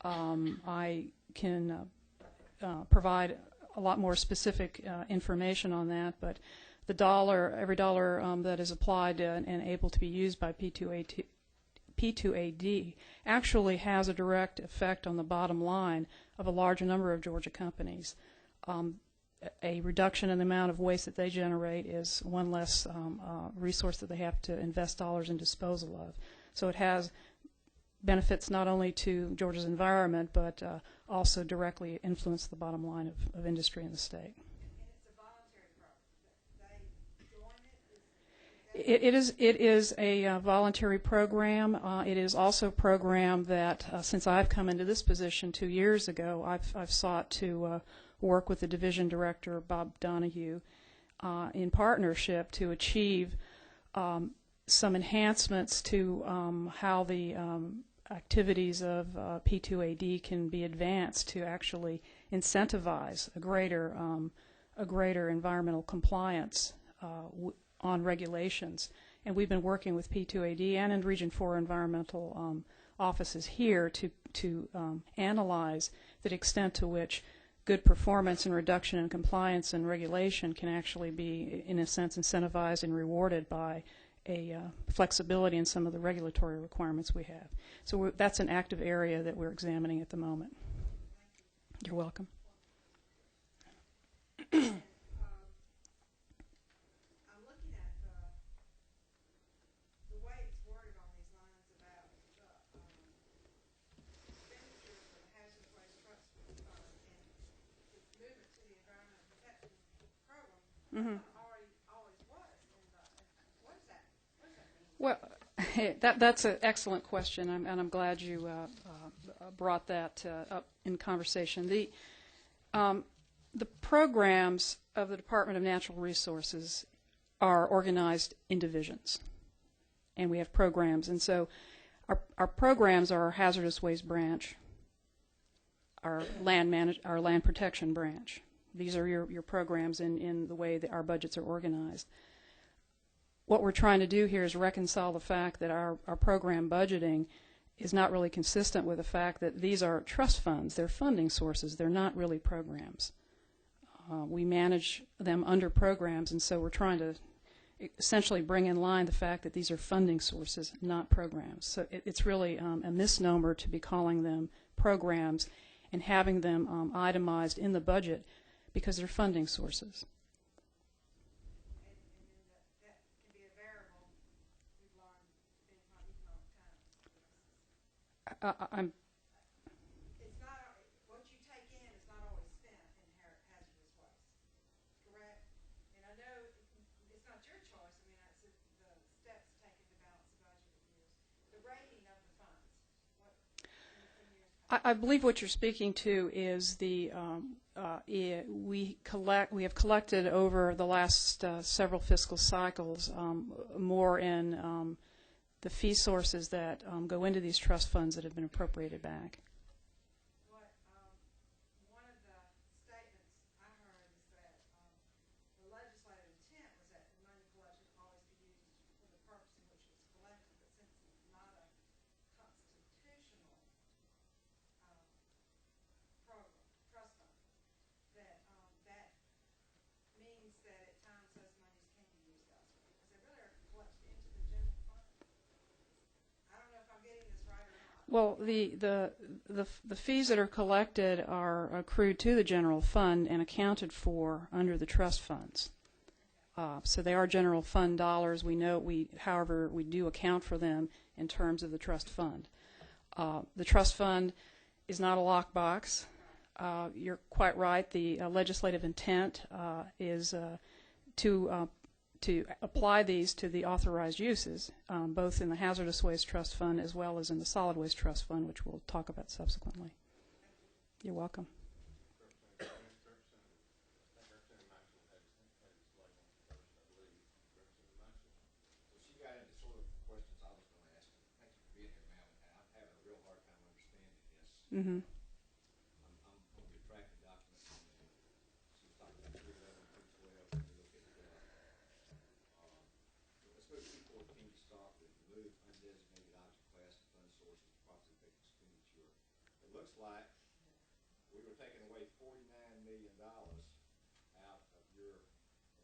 I can provide a lot more specific information on that, but every dollar that is applied and able to be used by P2AD actually has a direct effect on the bottom line of a large number of Georgia companies. A reduction in the amount of waste that they generate is one less resource that they have to invest dollars in disposal of. So it has benefits not only to Georgia's environment, but also directly influence the bottom line of industry in the state. And it's a voluntary program. They join it? It is a voluntary program. It is also a program that, since I've come into this position 2 years ago, I've sought to work with the division director, Bob Donahue, in partnership to achieve some enhancements to how the activities of P2AD can be advanced to actually incentivize a greater environmental compliance on regulations. And we've been working with P2AD and in Region 4 environmental offices here to analyze the extent to which good performance and reduction in compliance and regulation can actually be, in a sense, incentivized and rewarded by a flexibility in some of the regulatory requirements we have. So that's an active area that we're examining at the moment. You're welcome. I'm looking at the way it's worded on these lines about expenditure for the Hazardous Waste Trust Fund and its movement to the Environmental Protection Program. Mm-hmm. Always was. And what does that mean? Well, That's an excellent question, and I'm glad you brought that up in conversation. The programs of the Department of Natural Resources are organized in divisions, and we have programs. And so our programs are our hazardous waste branch, our land protection branch. These are your programs in the way that our budgets are organized. What we're trying to do here is reconcile the fact that our program budgeting is not really consistent with the fact that these are trust funds. They're funding sources. They're not really programs. We manage them under programs, and so we're trying to essentially bring in line the fact that these are funding sources, not programs. So it's really a misnomer to be calling them programs and having them itemized in the budget because they're funding sources. It's not what you take in is not always spent in hazardous waste, correct? And I know it's not your choice. I mean, it's the steps taken to balance the budget reviews. The rating of the funds. I believe what you're speaking to is the we have collected over the last several fiscal cycles more in the fee sources that go into these trust funds that have been appropriated back. One of the statements I heard is that the legislative intent was that the money collected always be used for the purpose in which it was collected, but since it's not a constitutional program, trust fund, that that means that at times those monies can be used elsewhere because they really are collected into the general fund. I don't know if I'm getting this right or not. Well, the fees that are collected are accrued to the general fund and accounted for under the trust funds. So they are general fund dollars. However, we do account for them in terms of the trust fund. The trust fund is not a lockbox. You're quite right. The legislative intent is to apply these to the authorized uses, both in the Hazardous Waste Trust Fund as well as in the Solid Waste Trust Fund, which we'll talk about subsequently. You're welcome. She got into sort of questions I was going to ask. Thank you for being here, ma'am. And I'm having a real hard time understanding this. Mm-hmm. I'm going to get track of documents. She was talking about 311, 312, and we look at let's move 214 to start with. Move undesignated object class and fund sources to properly pay expenditure. It looks like we were taking away $49 million out of your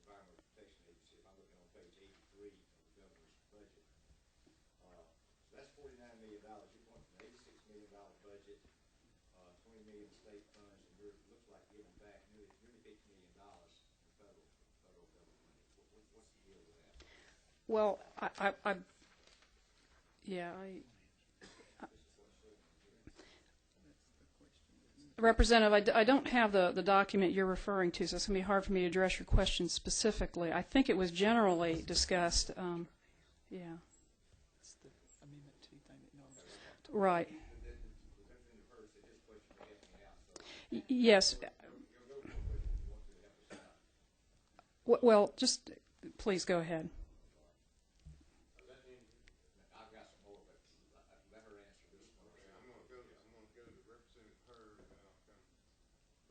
Environmental Protection Agency. If I'm looking on page 83 of the governor's budget. So that's $49 million. You're going from an $86 million budget, $20 million state funds, and it looks like giving back nearly $50 million in federal government money. What's the deal with that? Well, Representative, I don't have the document you're referring to, so it's going to be hard for me to address your question specifically. I think it was generally discussed. Right. Yes. Well, just please go ahead. I've got some more, but let her answer this one. Okay, I'm going to go to Representative Hurd, and then I'll come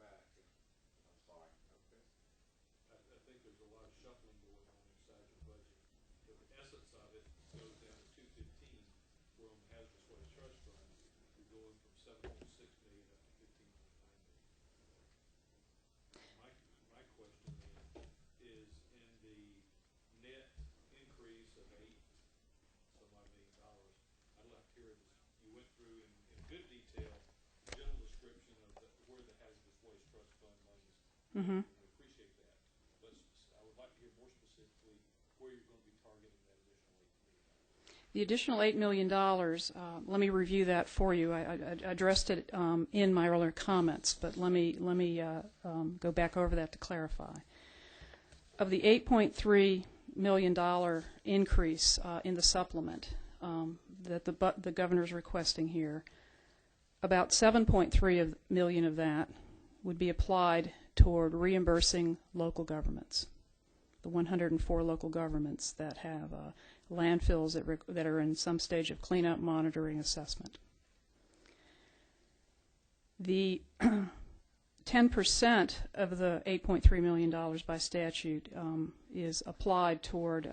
back. I'm sorry. Okay. I think there's a lot of shuffling going on inside your budget. The essence of it goes down to 215, where on the Hazardous Waste Trust Fund, you're going from 7.6 million up to 15.9 million. My question then is in the net increase of $8 million. I'd like to hear this. You went through in good detail the general description of where the Hazardous Waste Trust Fund money is. Mm-hmm. We appreciate that. I would like to hear more specifically where you're going to be targeting that additional $8 million. The additional $8 million, let me review that for you. I addressed it in my earlier comments, but let me go back over that to clarify. Of the $8.3 million increase in the supplement, that the governor's requesting here, about 7.3 million of that would be applied toward reimbursing local governments, the 104 local governments that have landfills that are in some stage of cleanup, monitoring, assessment. The 10% of the $8.3 million by statute is applied toward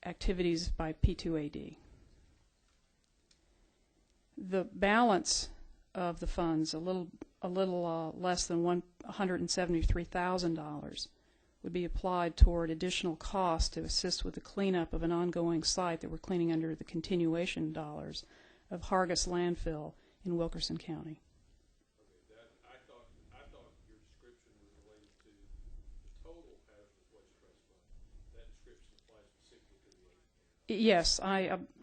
activities by P2AD. The balance of the funds, a little less than $173,000, would be applied toward additional costs to assist with the cleanup of an ongoing site that we're cleaning under the continuation dollars of Hazardous landfill in Wilkerson County. Okay, I thought your description was related to the total hazardous waste trust fund. That description applies specifically to the 8. Yes,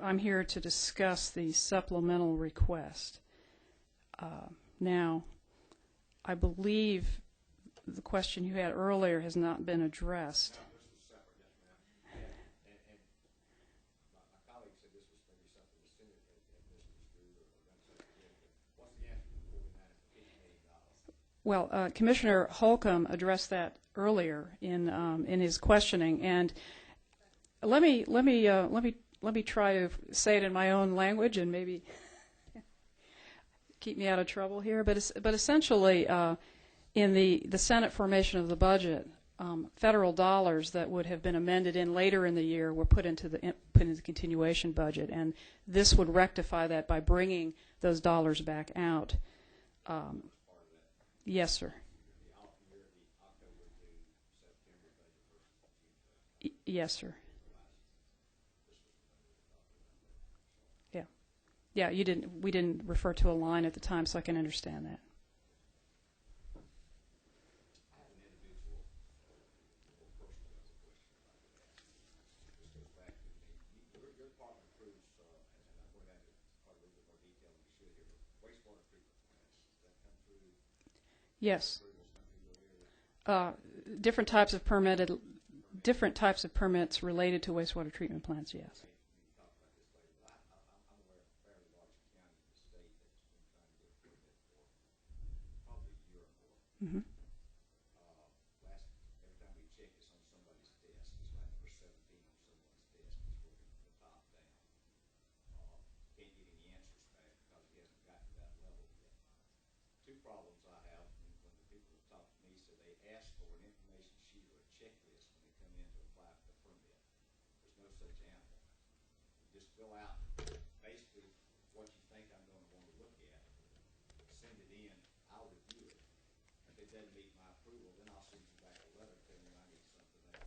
I'm here to discuss the supplemental request. Now, I believe the question you had earlier has not been addressed. No, this was separate, yes, ma'am. And my colleague said this was maybe something the Senate had misconstrued or done something with it. What's the answer to the $49 and $50 million? Well, Commissioner Holcomb addressed that earlier in his questioning, and let me try to say it in my own language and maybe keep me out of trouble here. But essentially, in the Senate formation of the budget, federal dollars that would have been amended in later in the year were put into the continuation budget, and this would rectify that by bringing those dollars back out. Yes, sir. Yes, sir. Yeah, yeah. We didn't refer to a line at the time, so I can understand that. Yes. Different types of permits related to wastewater treatment plants. Yes. Mm-hmm. Every time we check, it's on somebody's desk. It's like number 17 on someone's desk. It's working from the top down. Can't get any answers back because he hasn't gotten to that level yet. Two problems I have when the people talk to me, so they ask for an information sheet or a checklist when they come in to apply for the permit. There's no such animal. You just fill out basically what you think I'm going to want to look at, send it in, I'll review it. If it doesn't meet my approval, then I'll send you back a letter telling you I need something else.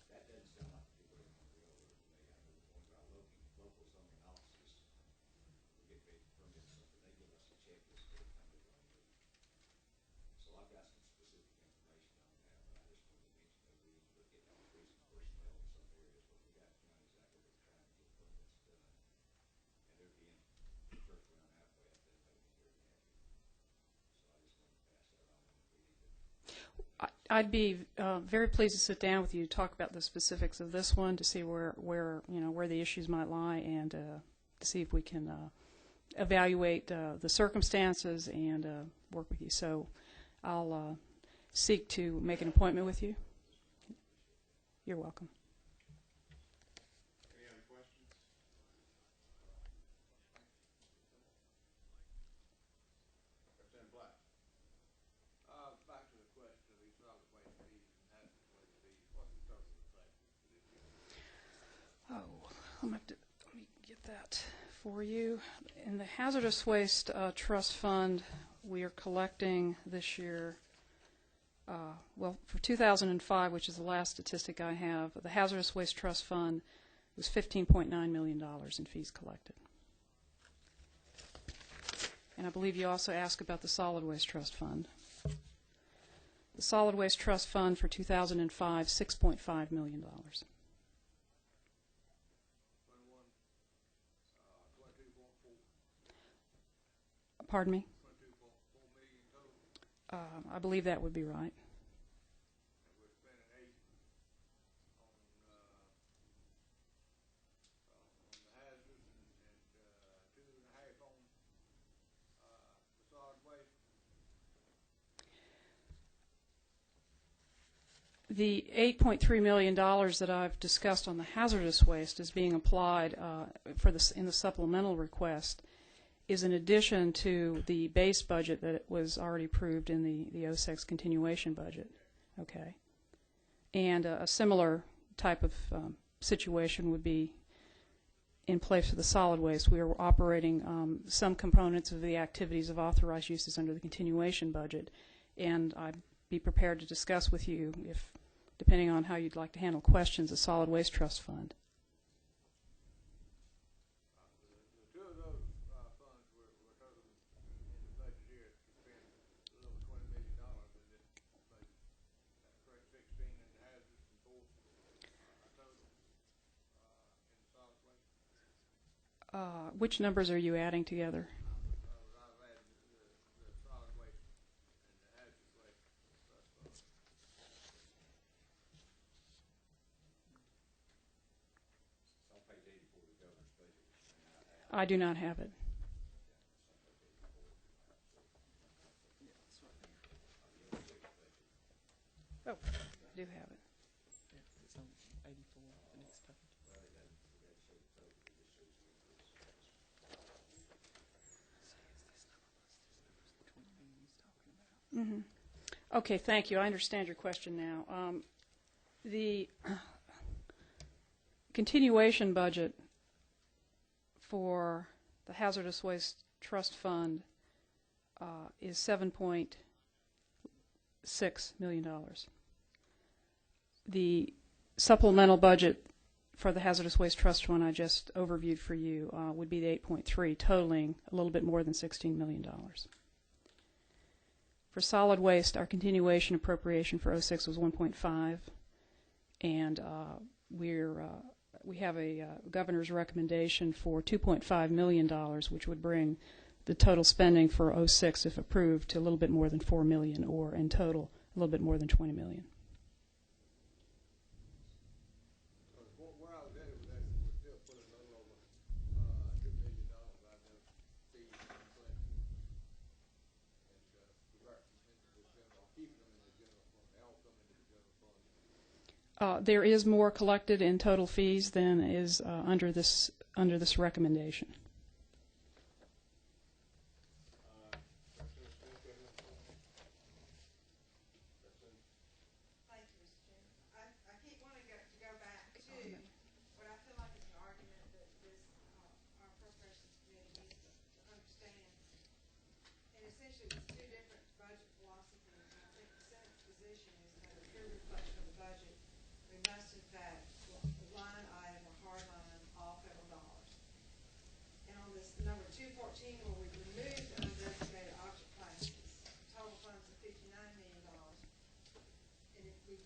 That doesn't sound like the people that want to go over to me. I know one of our local zoning offices, we get ready to permit something, they give us a checklist every time we go to move. So I've got some specific information on that, but I just wanted to mention that we need to look at increasing personnel in some areas where we got counties out there that are trying to get permits done. And they're being jerked around halfway up there, making it very happy. So I just wanted to pass that on. We need to. I'd be very pleased to sit down with you to talk about the specifics of this one, to see where the issues might lie, and to see if we can evaluate the circumstances and work with you. So I'll seek to make an appointment with you. You're welcome. Any other questions? Representative Black. Back to the question of these solid waste fees and hazardous waste fees. What's the total effect for this year? Let me get that for you. In the Hazardous Waste Trust Fund, we are collecting this year, for 2005, which is the last statistic I have, the Hazardous Waste Trust Fund was $15.9 million in fees collected. And I believe you also asked about the Solid Waste Trust Fund. The Solid Waste Trust Fund for 2005, $6.5 million. Pardon me? I believe that would be right. And we're spending $8 on The $8.3 million that I've discussed on the hazardous waste is being applied in the supplemental request is in addition to the base budget that was already approved in the 06 continuation budget. Okay. And a similar type of situation would be in place for the solid waste. We are operating some components of the activities of authorized uses under the continuation budget, and I'd be prepared to discuss with you, if depending on how you'd like to handle questions, a solid waste trust fund. The two of those funds were total in the budget here to spend a little over $20 million in this budget. Correct, 16 in the hazardous and 4 total in the solid waste. Which numbers are you adding together? I've added the solid waste and the hazardous waste trust fund. It's on page 84 of the governor's budget, which may not have. I do not have it. Oh, I do have it. It's on 84, the next page. Well, it doesn't show the total, it just shows the increase. Okay, thank you. I understand your question now. The continuation budget for the Hazardous Waste Trust Fund is $7.6 million. The supplemental budget for the Hazardous Waste Trust Fund I just overviewed for you would be the 8.3, totaling a little bit more than $16 million. For solid waste, our continuation appropriation for 06 was 1.5, and we have a governor's recommendation for $2.5 million, which would bring the total spending for 06, if approved, to a little bit more than $4 million, or in total, a little bit more than $20 million. Where I was at with that, we're still putting a little over $2 million out of fees and collections. And converting them into the general, keeping them in the general fund. They all come into the general fund. There is more collected in total fees than is under this recommendation. Thank you, Mr. Chairman. I keep wanting to go back to what I feel like is an argument that this, our appropriations committee needs to understand. And essentially, it's two different budget philosophies. And I think the Senate's position is that a true reflection of the budget, we must in fact line item or hard line all federal dollars. And on this number 214, where we removed the undesignated object classes, total funds of $59 million. And if we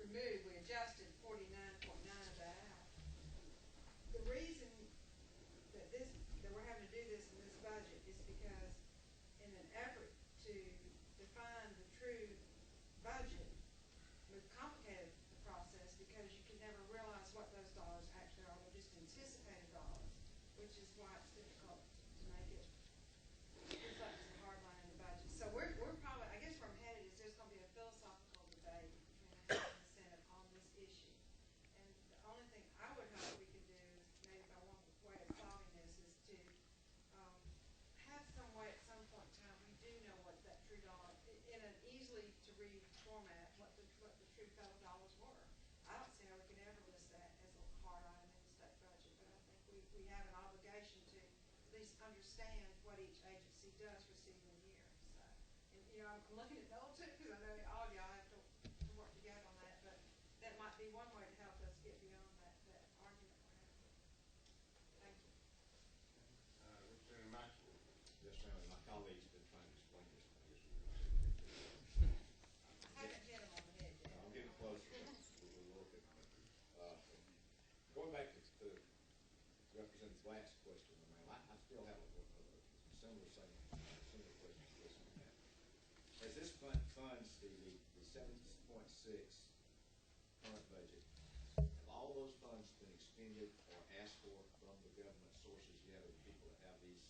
removed, we adjusted 49.9 of that out. The reason that we're having to do this in this budget is because in an effort to define the true budget, we've complicated the process because you can never realize what those dollars actually are. They're just anticipated dollars, which is why it's difficult to make it reflect as a hard line in the budget. So we're probably, I guess where I'm headed is there's going to be a philosophical debate between us and the Senate on this issue. And the only thing I would hope we could do is maybe by one way of solving this is to have some way at some point in time we do know what that true dollar, in an easily to read format, what the true federal dollars were. I don't see how we can ever list that as a hard item in the state budget, but I think we have an obligation to at least understand what each agency does receive in a year. So, and I'm looking at Noel too, because I know all y'all have to work together on that, but that might be one way to help us get beyond that argument we're having. Thank you. Representative Maxwell. Yes, ma'am, and my colleague's been trying to explain this to me. I haven't hit them on the head yet. I'm getting closer. We're working on it. Going back to Representative Black's question, ma'am, I still have a similar question to this on that. As this funds the 7.6 current budget, have all those funds been expended or asked for from the government sources yet, or the people that have these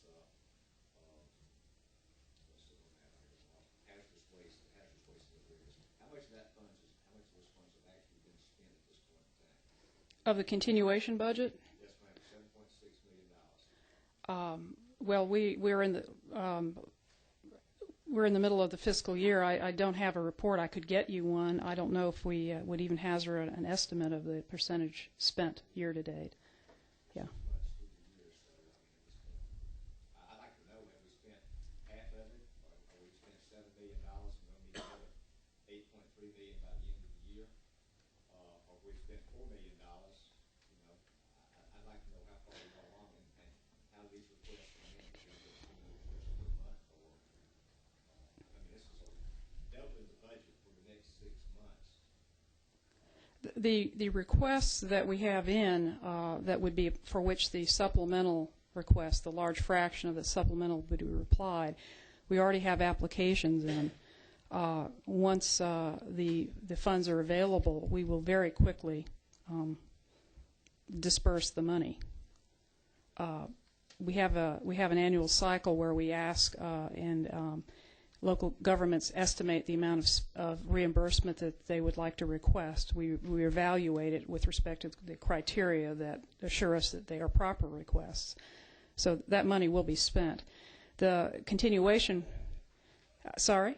hazardous waste deliveries? How much of that funds is, how much of Of the continuation budget? Yes, ma'am, $7.6 million. Well, we're in the middle of the fiscal year. I don't have a report. I could get you one. I don't know if we would even hazard an estimate of the percentage spent year to date. Yeah. I'd like to know, have we spent half of it, or we spent $7 million and we'll need another $8.3 million by the end of the year, or we spent $4 million, you know, I'd like to know how far we've gone along and how these requests come in. Do we get $2 million per month, or, I mean, this is doubling the budget for the next 6 months. The requests that we have in that would be for which the supplemental request, the large fraction of the supplemental would be replied, we already have applications in. Once the funds are available, we will very quickly disperse the money. We have an annual cycle where we ask and local governments estimate the amount of reimbursement that they would like to request. We evaluate it with respect to the criteria that assure us that they are proper requests. So that money will be spent. The continuation, sorry?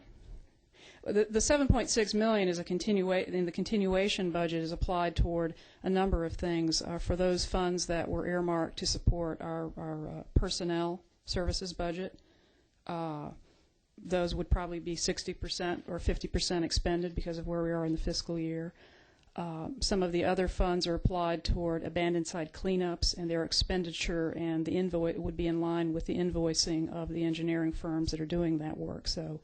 The $7.6 million is in the continuation budget is applied toward a number of things. For those funds that were earmarked to support our personnel services budget, those would probably be 60% or 50% expended because of where we are in the fiscal year. Some of the other funds are applied toward abandoned site cleanups, and their expenditure and the invoice would be in line with the invoicing of the engineering firms that are doing that work. So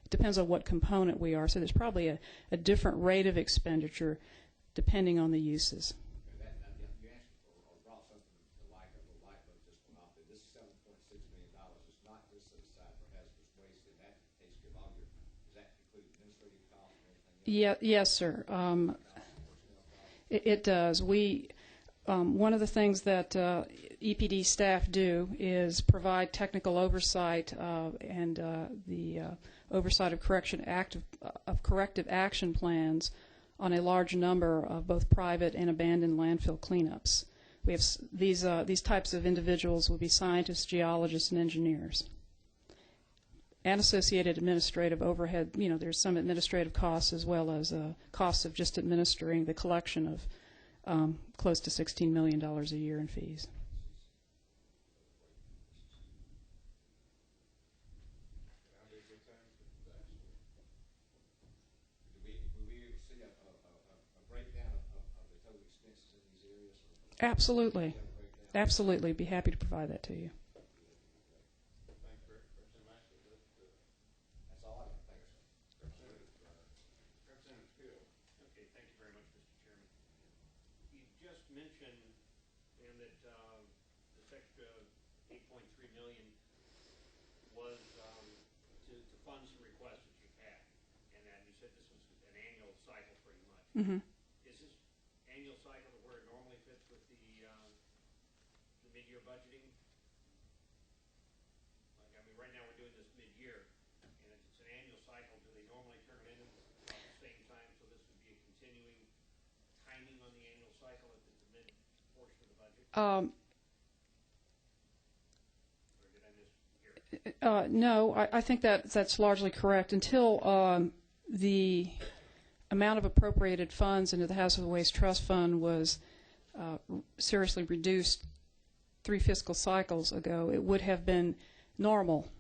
it depends on what component we are. So there's probably a different rate of expenditure depending on the uses. You answered or brought something to light of the light bulb just went off. This $7.6 million is not just set aside for hazardous waste. In that case, does that include administrative costs and everything else? Yes, sir. It does. One of the things that EPD staff do is provide technical oversight and the oversight of corrective action plans on a large number of both private and abandoned landfill cleanups. We have these types of individuals will be scientists, geologists, and engineers. And associated administrative overhead, there's some administrative costs as well as costs of just administering the collection of close to $16 million a year in fees. Will we see a breakdown of the total expenses in these areas? Absolutely. Absolutely. Be happy to provide that to you. That's all I got. Thanks. Representative Hill. Okay, thank you very much, Mr. Chairman. You just mentioned, Dan, that this extra $8.3 million was to fund some requests that you've had, and then you said this was an annual cycle pretty much. Mm-hmm. Is this annual cycle where it normally fits with the mid-year budgeting? Like, I mean, right now we're doing this mid-year, and if it's an annual cycle, do they normally turn them in about the same time? So this would be a continuing timing on the annual cycle at the mid portion of the budget? Or did I mishear it? No, I think that's largely correct. Until the amount of appropriated funds into the Hazardous Waste Trust Fund was seriously reduced 3 fiscal cycles ago, it would have been normal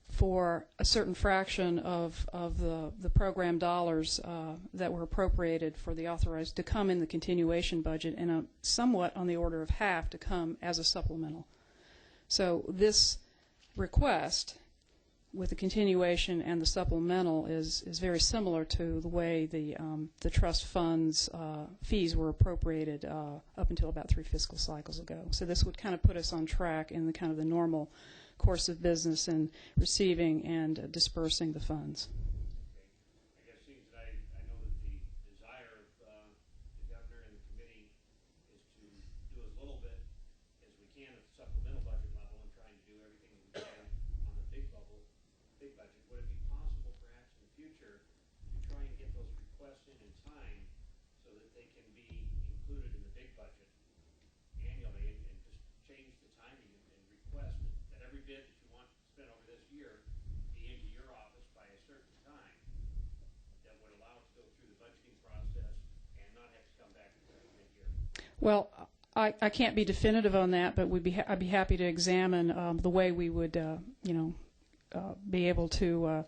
for a certain fraction of the program dollars that were appropriated for the authorized to come in the continuation budget, and somewhat on the order of half to come as a supplemental. So this request with the continuation and the supplemental is very similar to the way the trust funds fees were appropriated up until about 3 fiscal cycles ago. So this would kind of put us on track in the kind of the normal course of business in receiving and dispersing the funds. I guess it seems that I know that the desire of the governor and the committee is to do as little bit as we can at the supplemental budget level and trying to do everything that we can on the big budget. Would it be possible perhaps in the future to try and get those requests in time so that they can be included included in the big budget annually, and just change the timing and request that every bid that you want to spend over this year be into your office by a certain time, that would allow it to go through the budgeting process and not have to come back mid-year. Well, I can't be definitive on that, but I'd be happy to examine the way we would, be able to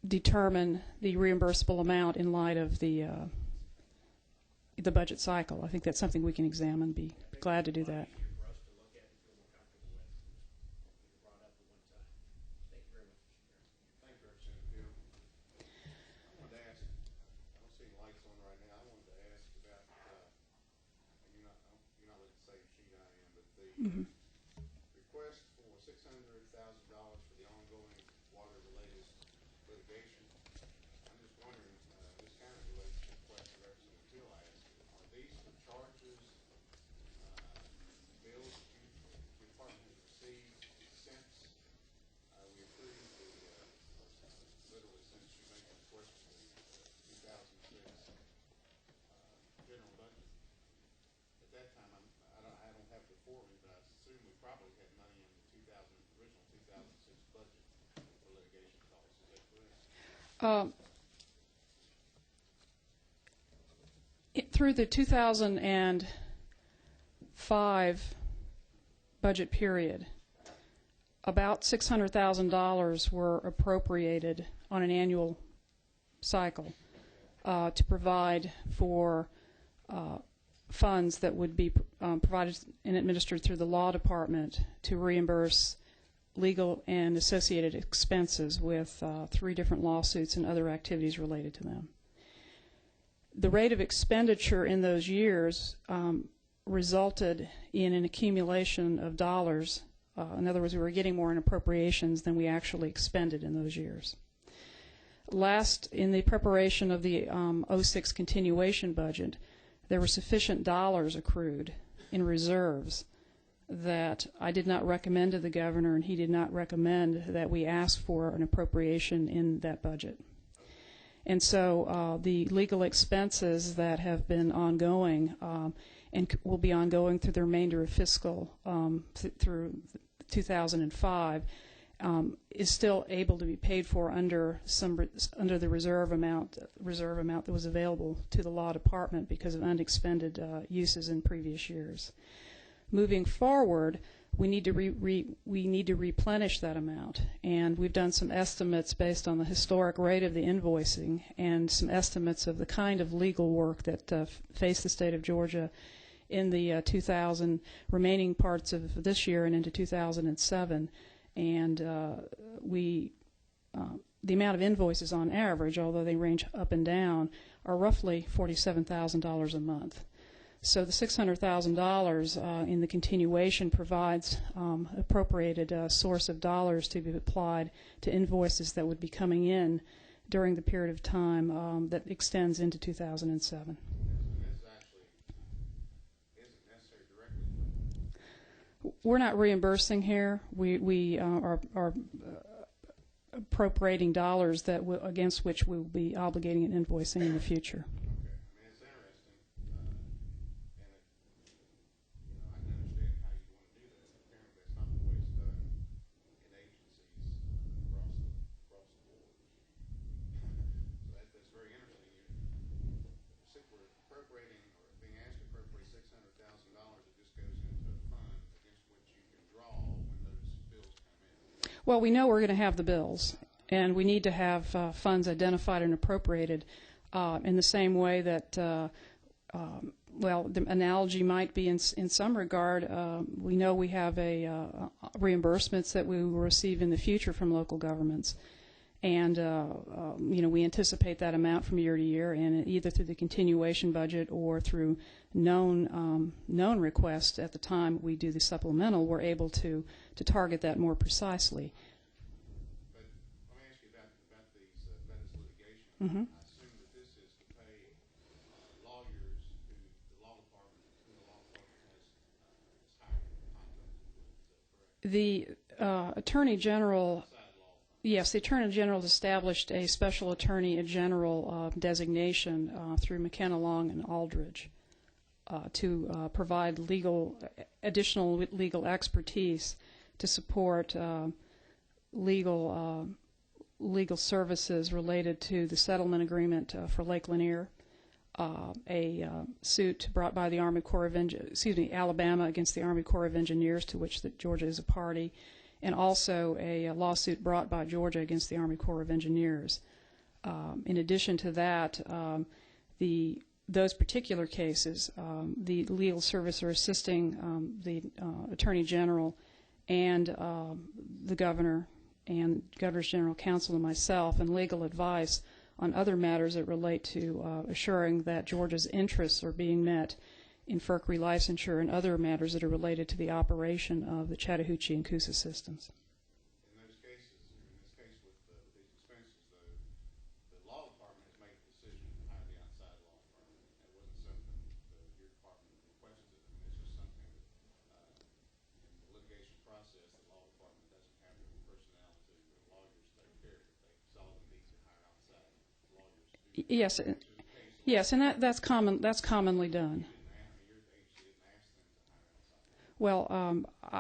determine the reimbursable amount in light of the budget cycle. I think that's something we can examine. Be glad to do that. Easier for us to look at and feel more comfortable with. It was brought up at one time. Thank you very much, Mr. Chairman. Thank you, Representative Hill. I wanted to ask, I don't see any lights on right now. I wanted to ask about, and you're not looking at the same sheet I am, but the request for $600,000 for the ongoing water-related litigation. I'm just wondering, this kind of relates to the question Representative Hill asked. Are these for charges, bills that your department has received since we approved the, literally since you made the request for the 2006 general budget? At that time, I don't have it before me, but I assume we probably had money in the original 2006 budget for litigation costs. Is that correct? Through the 2005 budget period, about $600,000 were appropriated on an annual cycle to provide for funds that would be provided and administered through the law department to reimburse legal and associated expenses with 3 different lawsuits and other activities related to them. The rate of expenditure in those years resulted in an accumulation of dollars. In other words, we were getting more in appropriations than we actually expended in those years. Last, in the preparation of the 06 continuation budget, there were sufficient dollars accrued in reserves that I did not recommend to the governor, and he did not recommend that we ask for an appropriation in that budget. And so the legal expenses that have been ongoing and will be ongoing through the remainder of fiscal through 2005 is still able to be paid for under the reserve amount that was available to the law department because of unexpended uses in previous years. Moving forward, we need to replenish that amount, and we've done some estimates based on the historic rate of the invoicing and some estimates of the kind of legal work that faced the state of Georgia in the 2000 remaining parts of this year and into 2007. And the amount of invoices on average, although they range up and down, are roughly $47,000 a month. So the $600,000 in the continuation provides appropriated source of dollars to be applied to invoices that would be coming in during the period of time that extends into 2007. We're not reimbursing here. We are appropriating dollars that against which we will be obligating and invoicing in the future. Well, we know we're going to have the bills, and we need to have funds identified and appropriated in the same way that, well, the analogy might be in some regard, we know we have reimbursements that we will receive in the future from local governments. And, we anticipate that amount from year to year, and either through the continuation budget or through known requests at the time we do the supplemental, we're able to target that more precisely. But let me ask you about this litigation. I assume that this is to pay lawyers who the law department has hired contracted with. Is that correct? The Attorney General, Yes, the Attorney General has established a Special Attorney General designation through McKenna Long and Aldridge to provide additional legal expertise to support legal services related to the settlement agreement for Lake Lanier, a suit brought by the Alabama against the Army Corps of Engineers, to which Georgia is a party, and also a lawsuit brought by Georgia against the Army Corps of Engineers. In addition to that, those particular cases, the legal service are assisting the Attorney General and the Governor and Governor's General Counsel and myself in legal advice on other matters that relate to assuring that Georgia's interests are being met in FERC relicensure and other matters that are related to the operation of the Chattahoochee and Coosa systems. In those cases, in this case with these expenses, though, the law department has made a decision to hire the outside law firm. It wasn't something that your department requested. I mean, it's just something that in the litigation process, the law department doesn't have the personnel to the lawyers take care of it. They saw the need to hire outside lawyers. Yes, and that's commonly done. Well,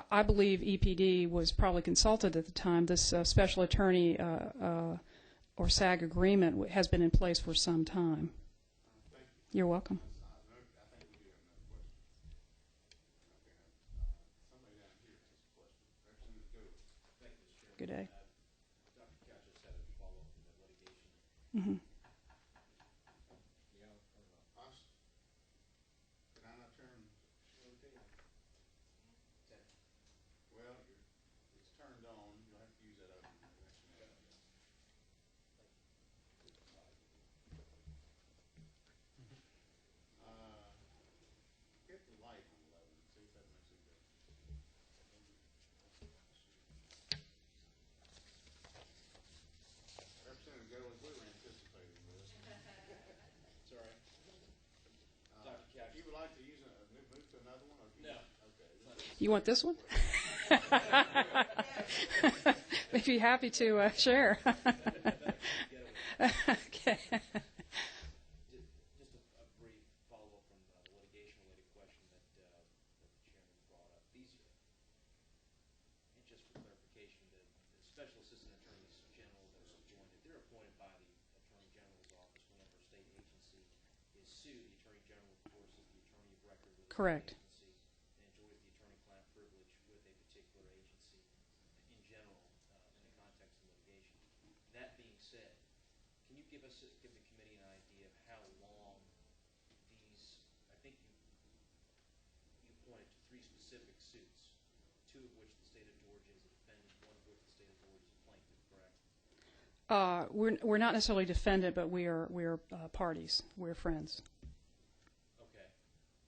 I believe EPD was probably consulted at the time. This special attorney or SAG agreement has been in place for some time. You're welcome. Good day. Dr. Couch just had a follow-up from the litigation. Mm-hmm. Can I not turn? Well, it's turned on. You'll have to use that other one. Hit the light on 11 and see if that makes any difference. Representative Goins, we were anticipating this. It's all right. Dr. Couch. If you would like to use move to another one? Or if you No. Okay. You want this one? I'd be happy to share. Okay. Just a brief follow-up from the litigation-related question that the chairman brought up. These, and just for clarification, the special assistant attorneys general that are appointed, they're appointed by the attorney general's office whenever a state agency is sued. The attorney general, of course, is the attorney of record with the Correct. agency and enjoys the attorney-client privilege with a particular agency in general in the context of litigation. That being said, can you give the committee an idea of how long these, I think you pointed to 3 specific suits, 2 of which the state of Georgia is a defendant, 1 of which the state of Georgia is a plaintiff, correct? We're not necessarily defendant, but we are parties. We're friends. Okay.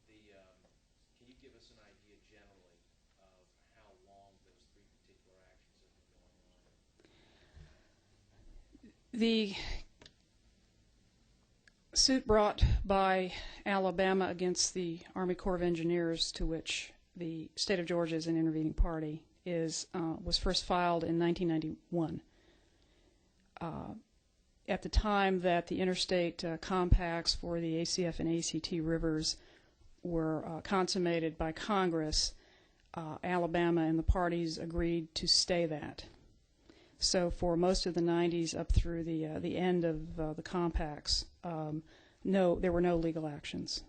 Can you give us an idea generally of how long those 3 particular actions have been going on? The suit brought by Alabama against the Army Corps of Engineers, to which the state of Georgia is an intervening party, was first filed in 1991. At the time that the interstate compacts for the ACF and ACT rivers were consummated by Congress, Alabama and the parties agreed to stay that. So for most of the 90s up through the end of the compacts, there were no legal actions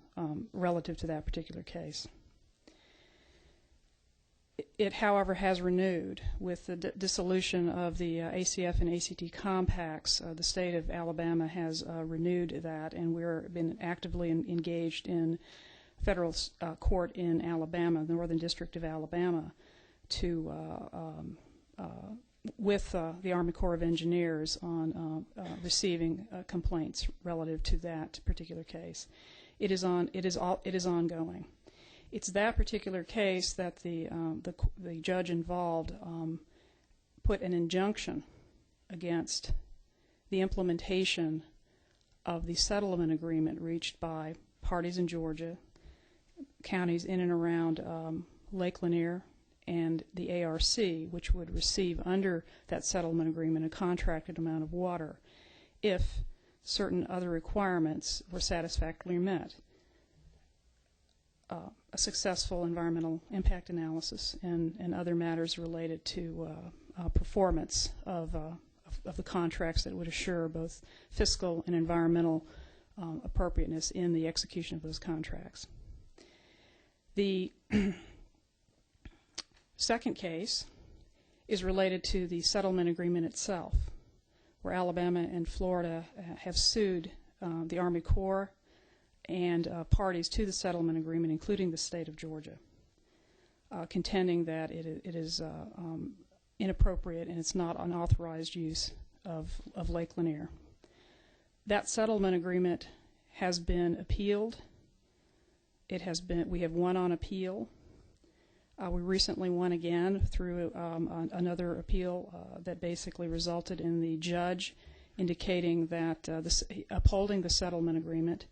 relative to that particular case. It, however, has renewed with the dissolution of the ACF and ACT compacts. The state of Alabama has renewed that, and we've been actively engaged in federal court in Alabama, the Northern District of Alabama, with the Army Corps of Engineers on receiving complaints relative to that particular case. It is ongoing. It's that particular case that the judge involved put an injunction against the implementation of the settlement agreement reached by parties in Georgia, counties in and around Lake Lanier, and the ARC, which would receive under that settlement agreement a contracted amount of water if certain other requirements were satisfactorily met. A successful environmental impact analysis and other matters related to performance of the contracts that would assure both fiscal and environmental appropriateness in the execution of those contracts. The second case is related to the settlement agreement itself, where Alabama and Florida have sued the Army Corps and parties to the settlement agreement, including the state of Georgia, contending that it is inappropriate and it's not unauthorized use of Lake Lanier. That settlement agreement has been appealed. We have won on appeal. We recently won again through another appeal that basically resulted in the judge indicating that upholding the settlement agreement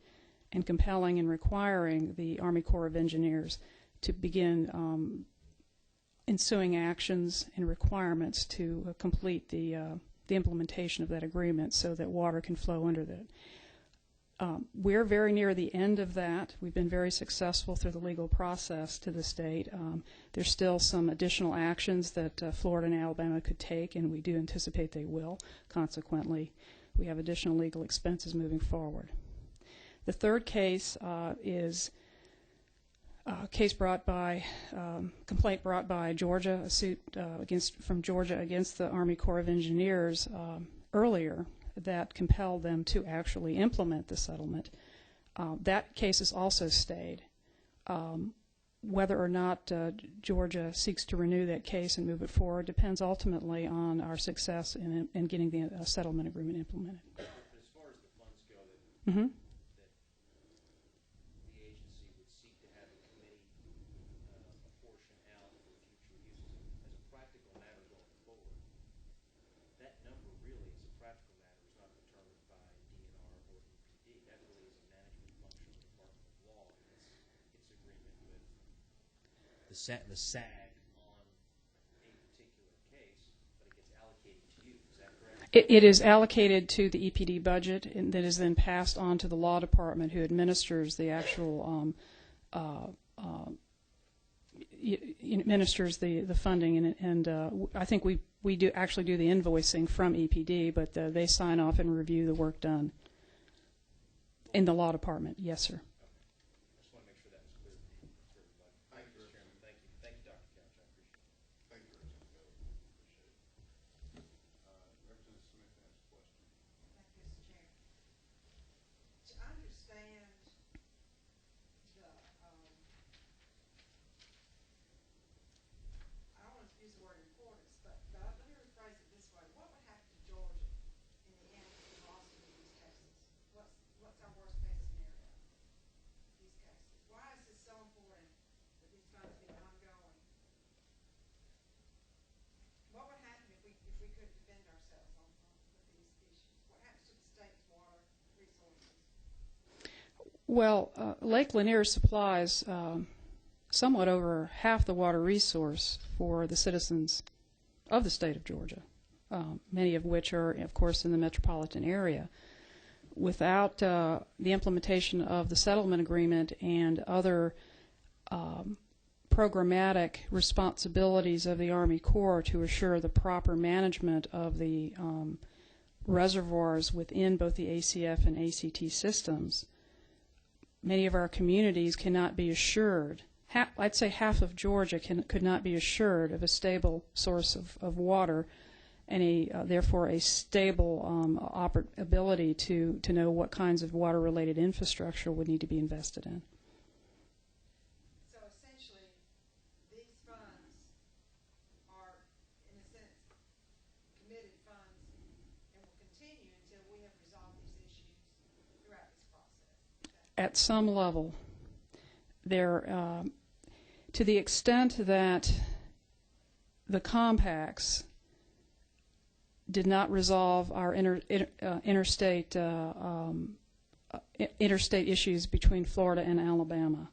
and compelling and requiring the Army Corps of Engineers to begin ensuing actions and requirements to complete the implementation of that agreement so that water can flow under that. We're very near the end of that. We've been very successful through the legal process to this date. There's still some additional actions that Florida and Alabama could take, and we do anticipate they will. Consequently, we have additional legal expenses moving forward. The third case is a case complaint brought by Georgia, a suit from Georgia against the Army Corps of Engineers earlier that compelled them to actually implement the settlement. That case is also stayed. Whether or not Georgia seeks to renew that case and move it forward depends ultimately on our success in getting the settlement agreement implemented. As far as the funds go that, Mm-hmm. that the agency would seek to have a committee apportion out for future uses, as a practical matter going forward, that number really, as a practical matter, is not determined by DNR or EPD. That really is a management function of the Department of Law, and its agreement with the SAG on a particular case, but it gets allocated to you. Is that correct? It is allocated to the EPD budget and that is then passed on to the law department, who administers the actual administers the funding, and I think we do actually do the invoicing from EPD, but they sign off and review the work done in the law department. Yes, sir. I just want to make sure that was clear for everybody. Thank you, Mr. Chairman. Thank you. Thank you, Dr. Couch. I appreciate it. Thank you, Representative Taylor. Appreciate it. Representative Smith has a question. Thank you, Mr. Chairman. To understand the, I don't want to use the word importance, but let me rephrase it this way. What would happen to Georgia in the end if we lost in these cases? What's our worst case scenario in these cases? Why is this so important that these funds be ongoing? What would happen if we couldn't defend ourselves with these issues? What happens to the state's water resources? Well, Lake Lanier supplies somewhat over half the water resource for the citizens of the state of Georgia, many of which are, of course, in the metropolitan area. Without the implementation of the settlement agreement and other programmatic responsibilities of the Army Corps to assure the proper management of the reservoirs within both the ACF and ACT systems, many of our communities cannot be assured. I'd say half of Georgia could not be assured of a stable source of water and therefore a stable ability to know what kinds of water-related infrastructure would need to be invested in. So essentially, these funds are, in a sense, committed funds and will continue until we have resolved these issues throughout this process. At some level, to the extent that the compacts did not resolve our interstate issues between Florida and Alabama,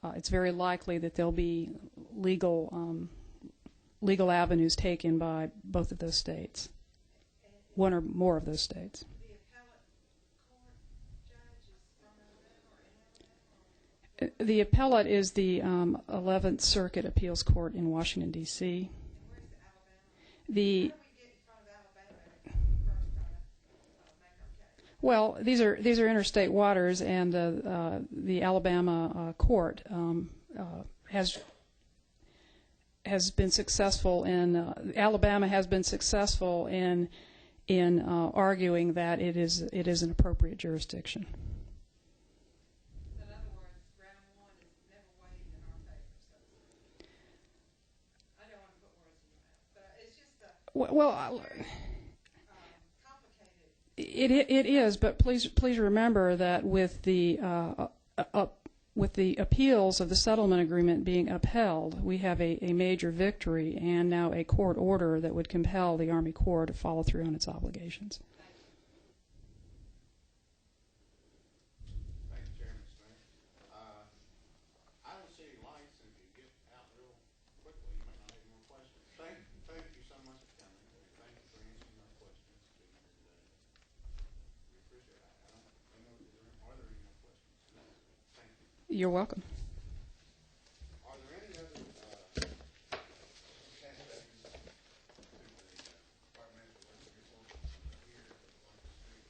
it's very likely that there'll be legal avenues taken by both of those states, one or more of those states. The appellate court judge is from Alabama or in Alabama? The appellate is the 11th Circuit Appeals Court in Washington, D.C. And where's the Alabama? The How do we get in front of Alabama if we first try to make our case? Well, these are interstate waters, and the Alabama court has been successful in Alabama has been successful in arguing that it is an appropriate jurisdiction. In other words, round one is never weighed in our favor. So I don't want to put words in your mouth, but it's just complicated. It is, but please remember that with the appeals of the settlement agreement being upheld, we have a major victory and now a court order that would compel the Army Corps to follow through on its obligations. Thank you, Chairman Smith. I don't see any lights, and if you get out real quickly, you might not have any more questions. Thank you so much for coming, and thank you for answering our questions to me today. We appreciate it. Are there any more questions? No. Thank you. You're welcome. Are there any other aspects to the departmental resources here that would like to speak?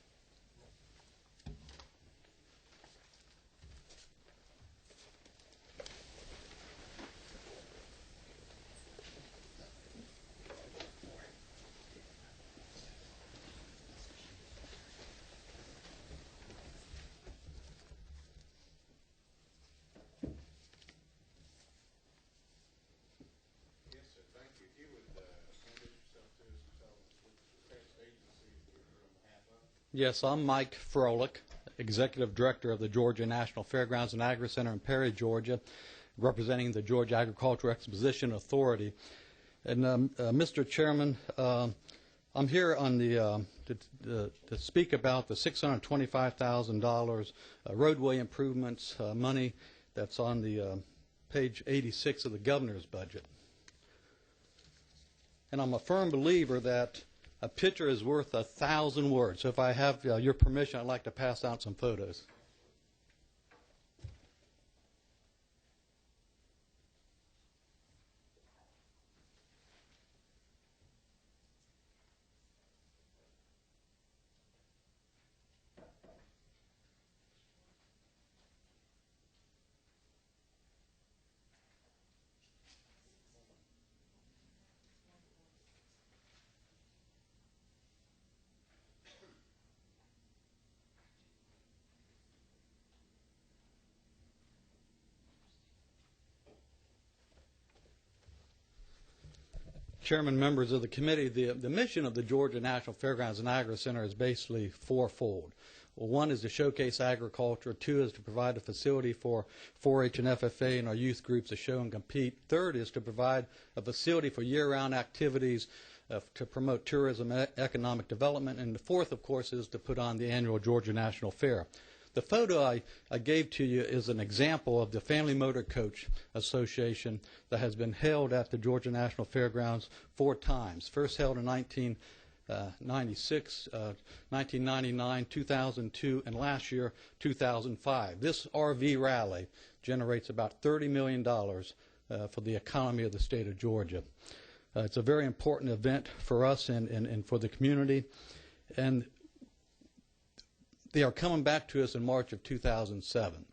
Yes, sir. Thank you. If you would introduce yourself to us and tell us which agency you're here on behalf of. Yes, I'm Mike Froelich, Executive Director of the Georgia National Fairgrounds and Agricenter in Perry, Georgia, representing the Georgia Agricultural Exposition Authority. And Mr. Chairman, I'm here on to speak about the $625,000 roadway improvements money that's on the page 86 of the governor's budget. And I'm a firm believer that a picture is worth 1,000 words. So if I have your permission, I'd like to pass out some photos. Chairman, members of the committee, the mission of the Georgia National Fairgrounds and Agricenter is basically fourfold. Well, one is to showcase agriculture. Two is to provide a facility for 4-H and FFA and our youth groups to show and compete. Third is to provide a facility for year-round activities to promote tourism and economic development. And the fourth, of course, is to put on the annual Georgia National Fair. The photo I gave to you is an example of the Family Motor Coach Association that has been held at the Georgia National Fairgrounds 4 times. First held in 1996, 1999, 2002, and last year, 2005. This RV rally generates about $30 million for the economy of the state of Georgia. It's a very important event for us and for the community. And they are coming back to us in March of 2007.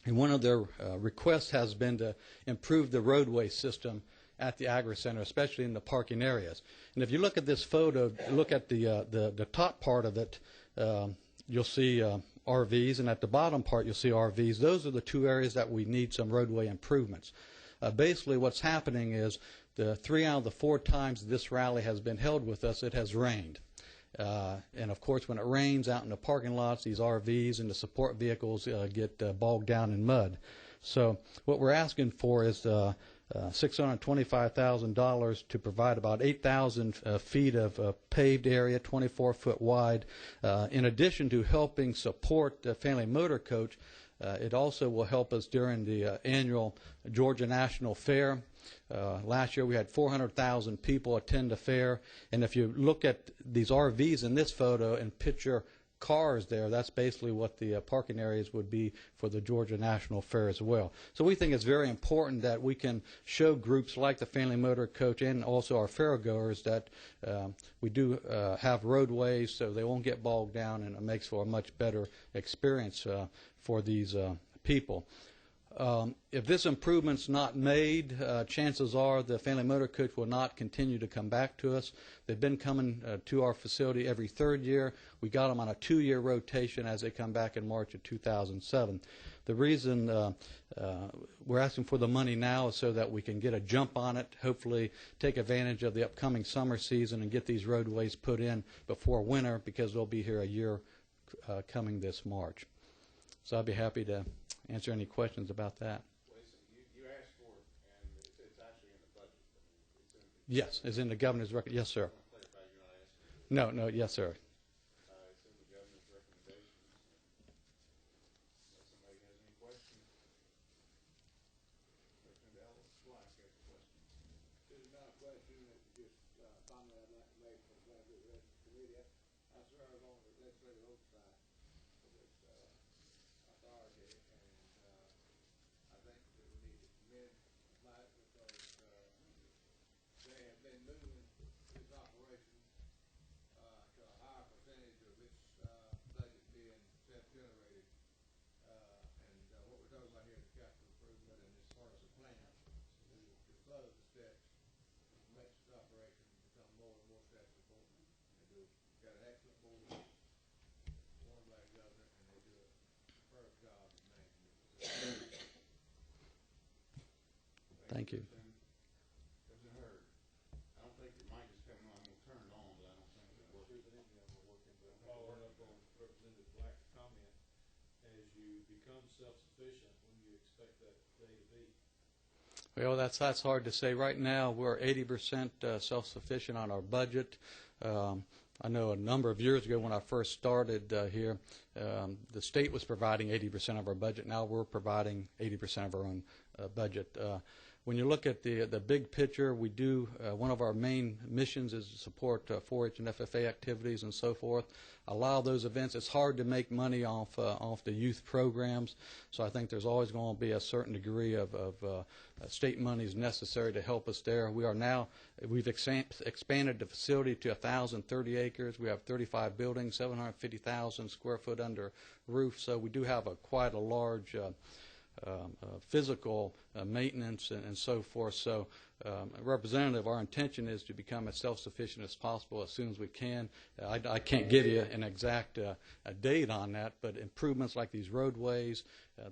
And one of their requests has been to improve the roadway system at the Agricenter, especially in the parking areas. And if you look at this photo, look at the top part of it, you'll see RVs, and at the bottom part you'll see RVs. Those are the 2 areas that we need some roadway improvements. Basically what's happening is the 3 out of the 4 times this rally has been held with us, it has rained. And of course, when it rains out in the parking lots, these RVs and the support vehicles get bogged down in mud. So what we're asking for is $625,000 to provide about 8,000 feet of paved area, 24 foot wide, in addition to helping support the Family Motor Coach It also will help us during the annual Georgia National Fair. Last year we had 400,000 people attend the fair, and if you look at these RVs in this photo and picture cars there, that's basically what the parking areas would be for the Georgia National Fair as well. So we think it's very important that we can show groups like the Family Motor Coach and also our fairgoers that we do have roadways so they won't get bogged down, and it makes for a much better experience for these people. If this improvement's not made, chances are the Family Motor Coach will not continue to come back to us. They've been coming to our facility every third year. We got them on a 2-year rotation as they come back in March of 2007. The reason we're asking for the money now is so that we can get a jump on it, hopefully take advantage of the upcoming summer season and get these roadways put in before winter, because they'll be here a year coming this March. So I'd be happy to answer any questions about that. Well, you asked for it, and it's actually in the budget. Yes, it's in the governor's record. Yes, sir. I want to clarify, you're not asking for it. No, yes, sir. It's in the governor's recommendations. Unless somebody has any questions. President Ellis, Black has a question. This is not a question, it's just a comment I'd like to make for the benefit of the rest of the committee. I serve on the legislative oversight for this authority, and I think that we need to commend Mike because they have been moving this operation to a higher percentage of its budget being self-generated. And what we're talking about here is capital improvement, and it's part of the plan to close the steps, makes this operation become more and more self-supporting. And we've got an excellent board, one by the governor, and they do a superb job of managing it. Thank you. President Hurd, I don't think your mic is coming on. I'm going to turn it on, but I don't think it's working. Following up on Representative Black's comment, as you become self-sufficient, when do you expect that day to be? Well, that's hard to say. Right now, we're 80% self-sufficient on our budget. I know a number of years ago when I first started here, the state was providing 80% of our budget. Now we're providing 80% of our own budget. When you look at the big picture, we do, one of our main missions is to support 4-H and FFA activities and so forth. A lot of those events, it's hard to make money off the youth programs, so I think there's always going to be a certain degree of state monies necessary to help us there. We've expanded the facility to 1,030 acres. We have 35 buildings, 750,000 square foot under roof, so we do have quite a large physical maintenance and so forth. So, Representative, our intention is to become as self-sufficient as possible as soon as we can. I can't give you an exact date on that, but improvements like these roadways,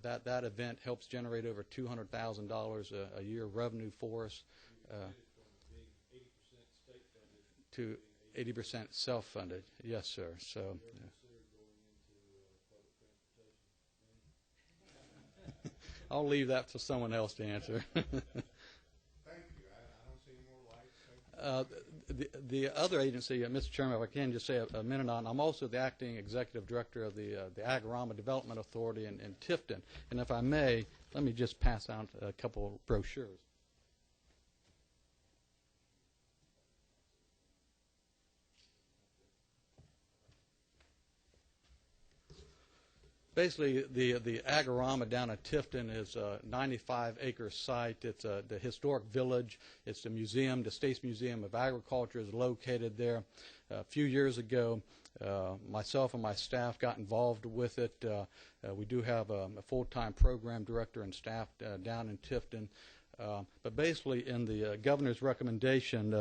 that event helps generate over $200,000 a year revenue for us. To 80% self-funded, yes, sir. So. I'll leave that for someone else to answer. Thank you. I don't see any more lights. The other agency, Mr. Chairman, if I can just say a minute on, I'm also the acting executive director of the Agricenter Development Authority in Tifton. And if I may, let me just pass out a couple of brochures. Basically, the Agorama down at Tifton is a 95-acre site. It's the historic village. It's the museum. The State's Museum of Agriculture is located there. A few years ago, myself and my staff got involved with it. We do have a full-time program director and staff down in Tifton. But basically, in the governor's recommendation,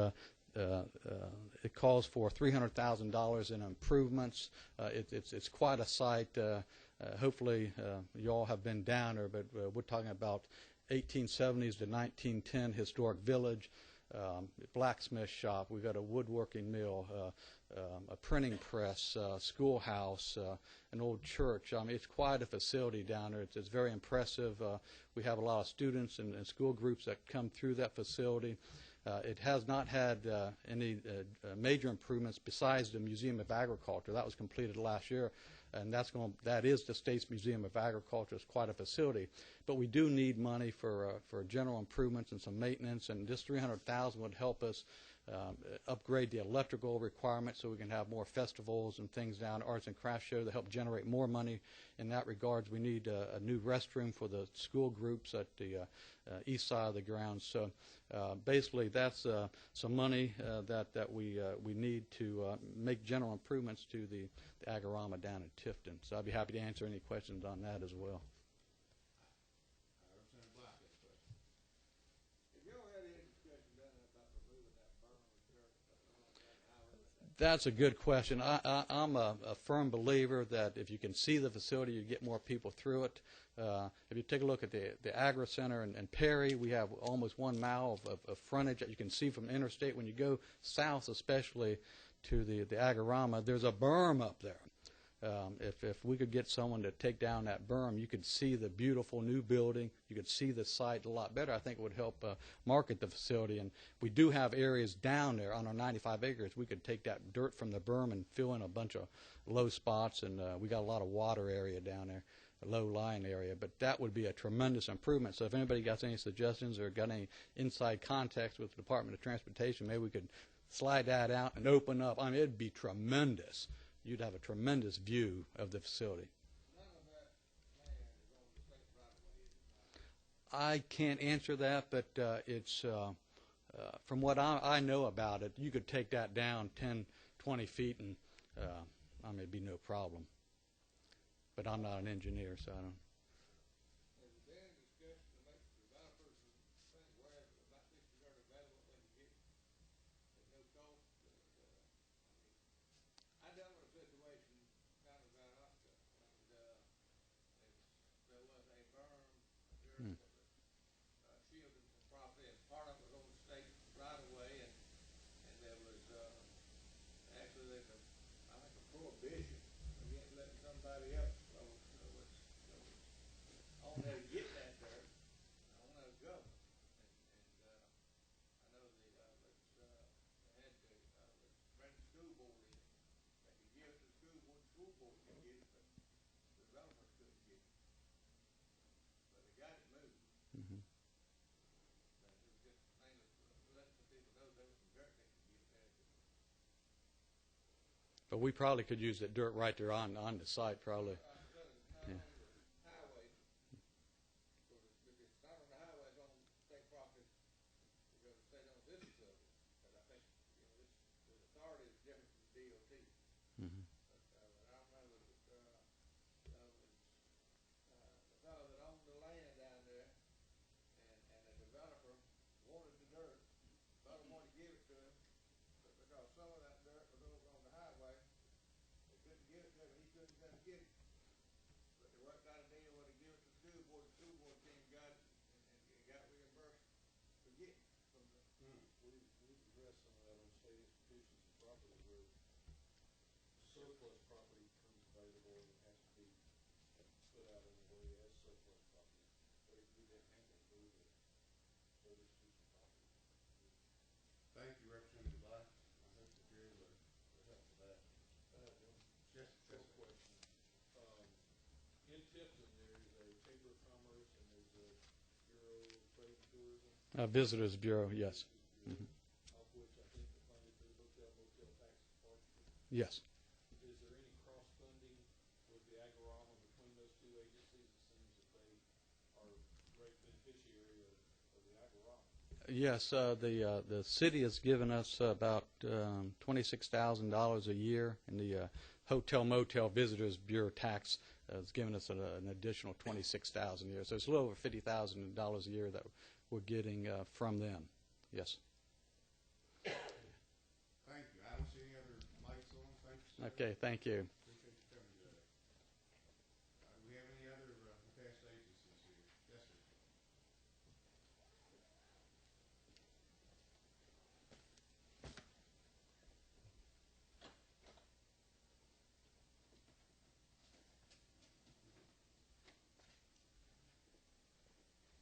it calls for $300,000 in improvements. It's quite a site. Hopefully, you all have been down there, but we're talking about 1870s to 1910 historic village, blacksmith shop. We've got a woodworking mill, a printing press, schoolhouse, an old church. I mean, it's quite a facility down there. It's very impressive. We have a lot of students and school groups that come through that facility. It has not had any major improvements besides the Museum of Agriculture. That was completed last year. and that is the State's Museum of Agriculture. It's quite a facility, but we do need money for general improvements and some maintenance, and this $300,000 would help us upgrade the electrical requirements so we can have more festivals and things down, arts and crafts show, to help generate more money in that regards. We need a new restroom for the school groups at the east side of the grounds. So basically that's some money that we need to make general improvements to the Agorama down in Tifton. So I'd be happy to answer any questions on that as well. Representative Black has a question. Have y'all had any discussion down there about removing that berm or dirt along that highway? That's a good question. I'm a firm believer that if you can see the facility, you get more people through it. If you take a look at the Agricenter in Perry, we have almost 1 mile of frontage that you can see from the interstate. When you go south, especially to the Agorama, there's a berm up there. If we could get someone to take down that berm, you could see the beautiful new building. You could see the site a lot better. I think it would help market the facility. And we do have areas down there on our 95 acres. We could take that dirt from the berm and fill in a bunch of low spots, and we got a lot of water area down there, a low-lying area. But that would be a tremendous improvement. So if anybody got any suggestions or got any inside contacts with the Department of Transportation, maybe we could slide that out and open up. I mean, it'd be tremendous. You'd have a tremendous view of the facility. None of that land is on the state right away. I can't answer that, but it's from what I know about it, you could take that down 10, 20 feet, and I mean, it'd be no problem. But I'm not an engineer, so I don't. Has there been discussion to make the developers think where about this dirt available when you get it at no cost? I dealt with a situation kind of about Oscar, and there was a berm, a dirt that was shielding some property, and part of it was on the state right away, and there was actually there's I think a prohibition against letting somebody else on there to get that dirt, on there to go. And I know they had to bring the school board in. They could give it to the school board could get it, but the developers couldn't get it. But they got it moved. Mm-hmm. But it was just mainly letting the people know there was some dirt they could get there. But we probably could use that dirt right there on the site, probably. Yeah. Highway, so if it's not on the highway, it's on state property, because the state owns this facility. But I think, the authority is different from the DOT. Mm-hmm. But I remember that, the fellow that owned the land down there, and the developer wanted the dirt, fellow wanted to give it to him, but because some of that dirt was over on the highway, they couldn't give it to him, and he couldn't come get it. But they worked out a deal where they give it to the school board came and got it, and got reimbursed for getting it from the. We've addressed some of that on state institutions and property where surplus property becomes available and it has to be put out in a way as surplus property. But if we didn't have to move it, state institution property. Thank you, Representative Black. I hope that you're able to help with that. Yes, Short question. In Tifton, there's a Chamber of Commerce and there's a Bureau of Trade and Tourism. Visitors Bureau, yes. Bureau, Mm-hmm. of which I think the funding for the hotel, motel tax department. Yes. Is there any cross-funding with the Agorama between those two agencies? It seems that they are great beneficiary of the Agorama. Yes, the city has given us about $26,000 a year, and the Hotel Motel Visitors Bureau tax has given us an additional $26,000 a year. So it's a little over $50,000 a year that we're getting from them. Yes. Thank you. I don't see any other lights on. Thank you, sir. Okay, thank you. Appreciate you coming today. Do we have any other past agencies here? Yes, sir.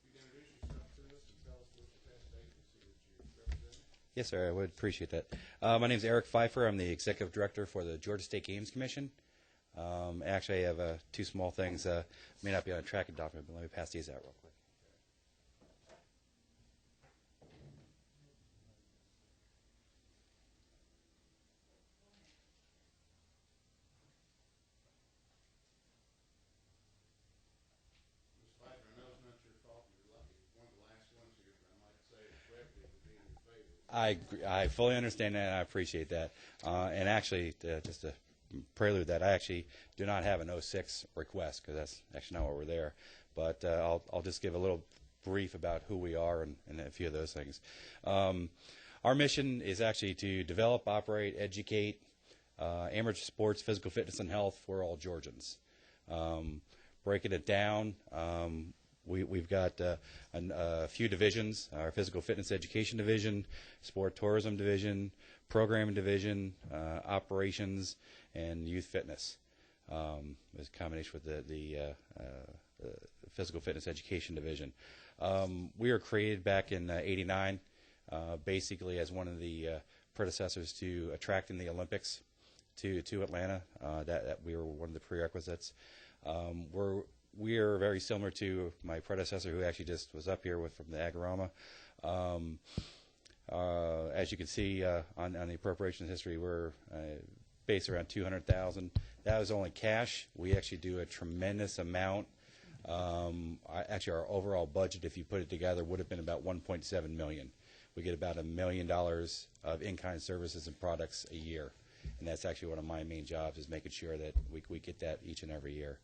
You can introduce yourself to us and tell us what your past agency that you're representing. Yes, sir, I would appreciate that. My name is Eric Pfeiffer. I'm the Executive Director for the Georgia State Games Commission. Actually, I have two small things. May not be on a tracking document, but let me pass these out real quick. Mr. Pfeiffer, I know it's not your fault. You're lucky. One of the last ones here, but I might say it correctly to be in your favor. I fully understand that, and I appreciate that. And actually, just to prelude that, I actually do not have an 06 request because that's actually not why we're there. But I'll just give a little brief about who we are and a few of those things. Our mission is actually to develop, operate, educate amateur sports, physical fitness, and health for all Georgians. Breaking it down, we've got a few divisions: our physical fitness education division, sport tourism division, programming division, operations, and youth fitness. It's a combination with the physical fitness education division. We were created back in '89, basically as one of the predecessors to attracting the Olympics to Atlanta. That we were one of the prerequisites. We are very similar to my predecessor, who actually just was up here from the Agorama. As you can see on the appropriations history, we're based around $200,000. That was only cash. We actually do a tremendous amount. Actually, our overall budget, if you put it together, would have been about $1.7 million. We get about $1 million of in-kind services and products a year, and that's actually one of my main jobs, is making sure that we get that each and every year.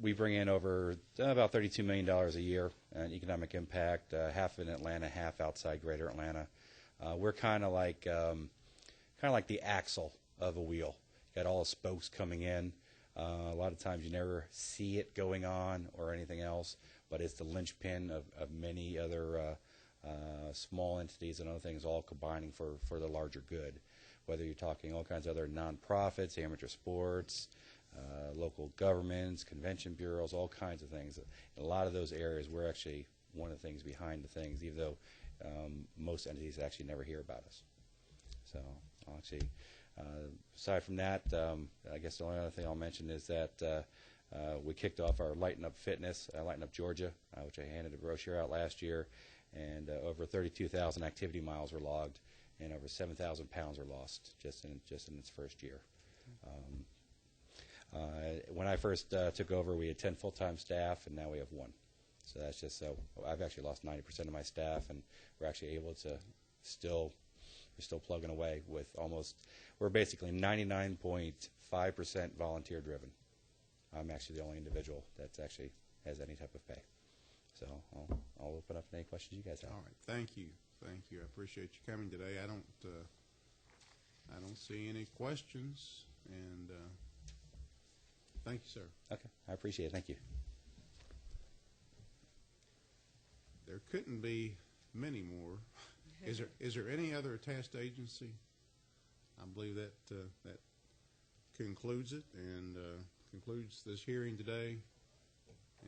We bring in over about $32 million a year in economic impact, half in Atlanta, half outside Greater Atlanta. We're kind of like the axle of a wheel. Got all the spokes coming in. A lot of times you never see it going on or anything else, but it's the linchpin of many other small entities and other things all combining for the larger good. Whether you're talking all kinds of other nonprofits, amateur sports, local governments, convention bureaus, all kinds of things. In a lot of those areas, we're actually one of the things behind the things, even though most entities actually never hear about us. So I'll actually, aside from that, I guess the only other thing I'll mention is that we kicked off our Lighten Up Fitness, Lighten Up Georgia, which I handed a brochure out last year, and over 32,000 activity miles were logged, and over 7,000 pounds were lost just in its first year. When I first took over, we had 10 full-time staff, and now we have 1. So that's just so I've actually lost 90% of my staff, and we're actually able to we're still plugging away with we're basically 99.5% volunteer driven. I'm actually the only individual that actually has any type of pay. So I'll open up to any questions you guys have. All right, thank you. Thank you. I appreciate you coming today. I don't see any questions, and thank you, sir. Okay, I appreciate it. Thank you. There couldn't be many more. Is there any other attached agency? I believe that that concludes it, and concludes this hearing today.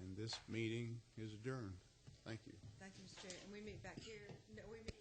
And this meeting is adjourned. Thank you. Thank you, Mr. Chair. And we meet back here. No, we meet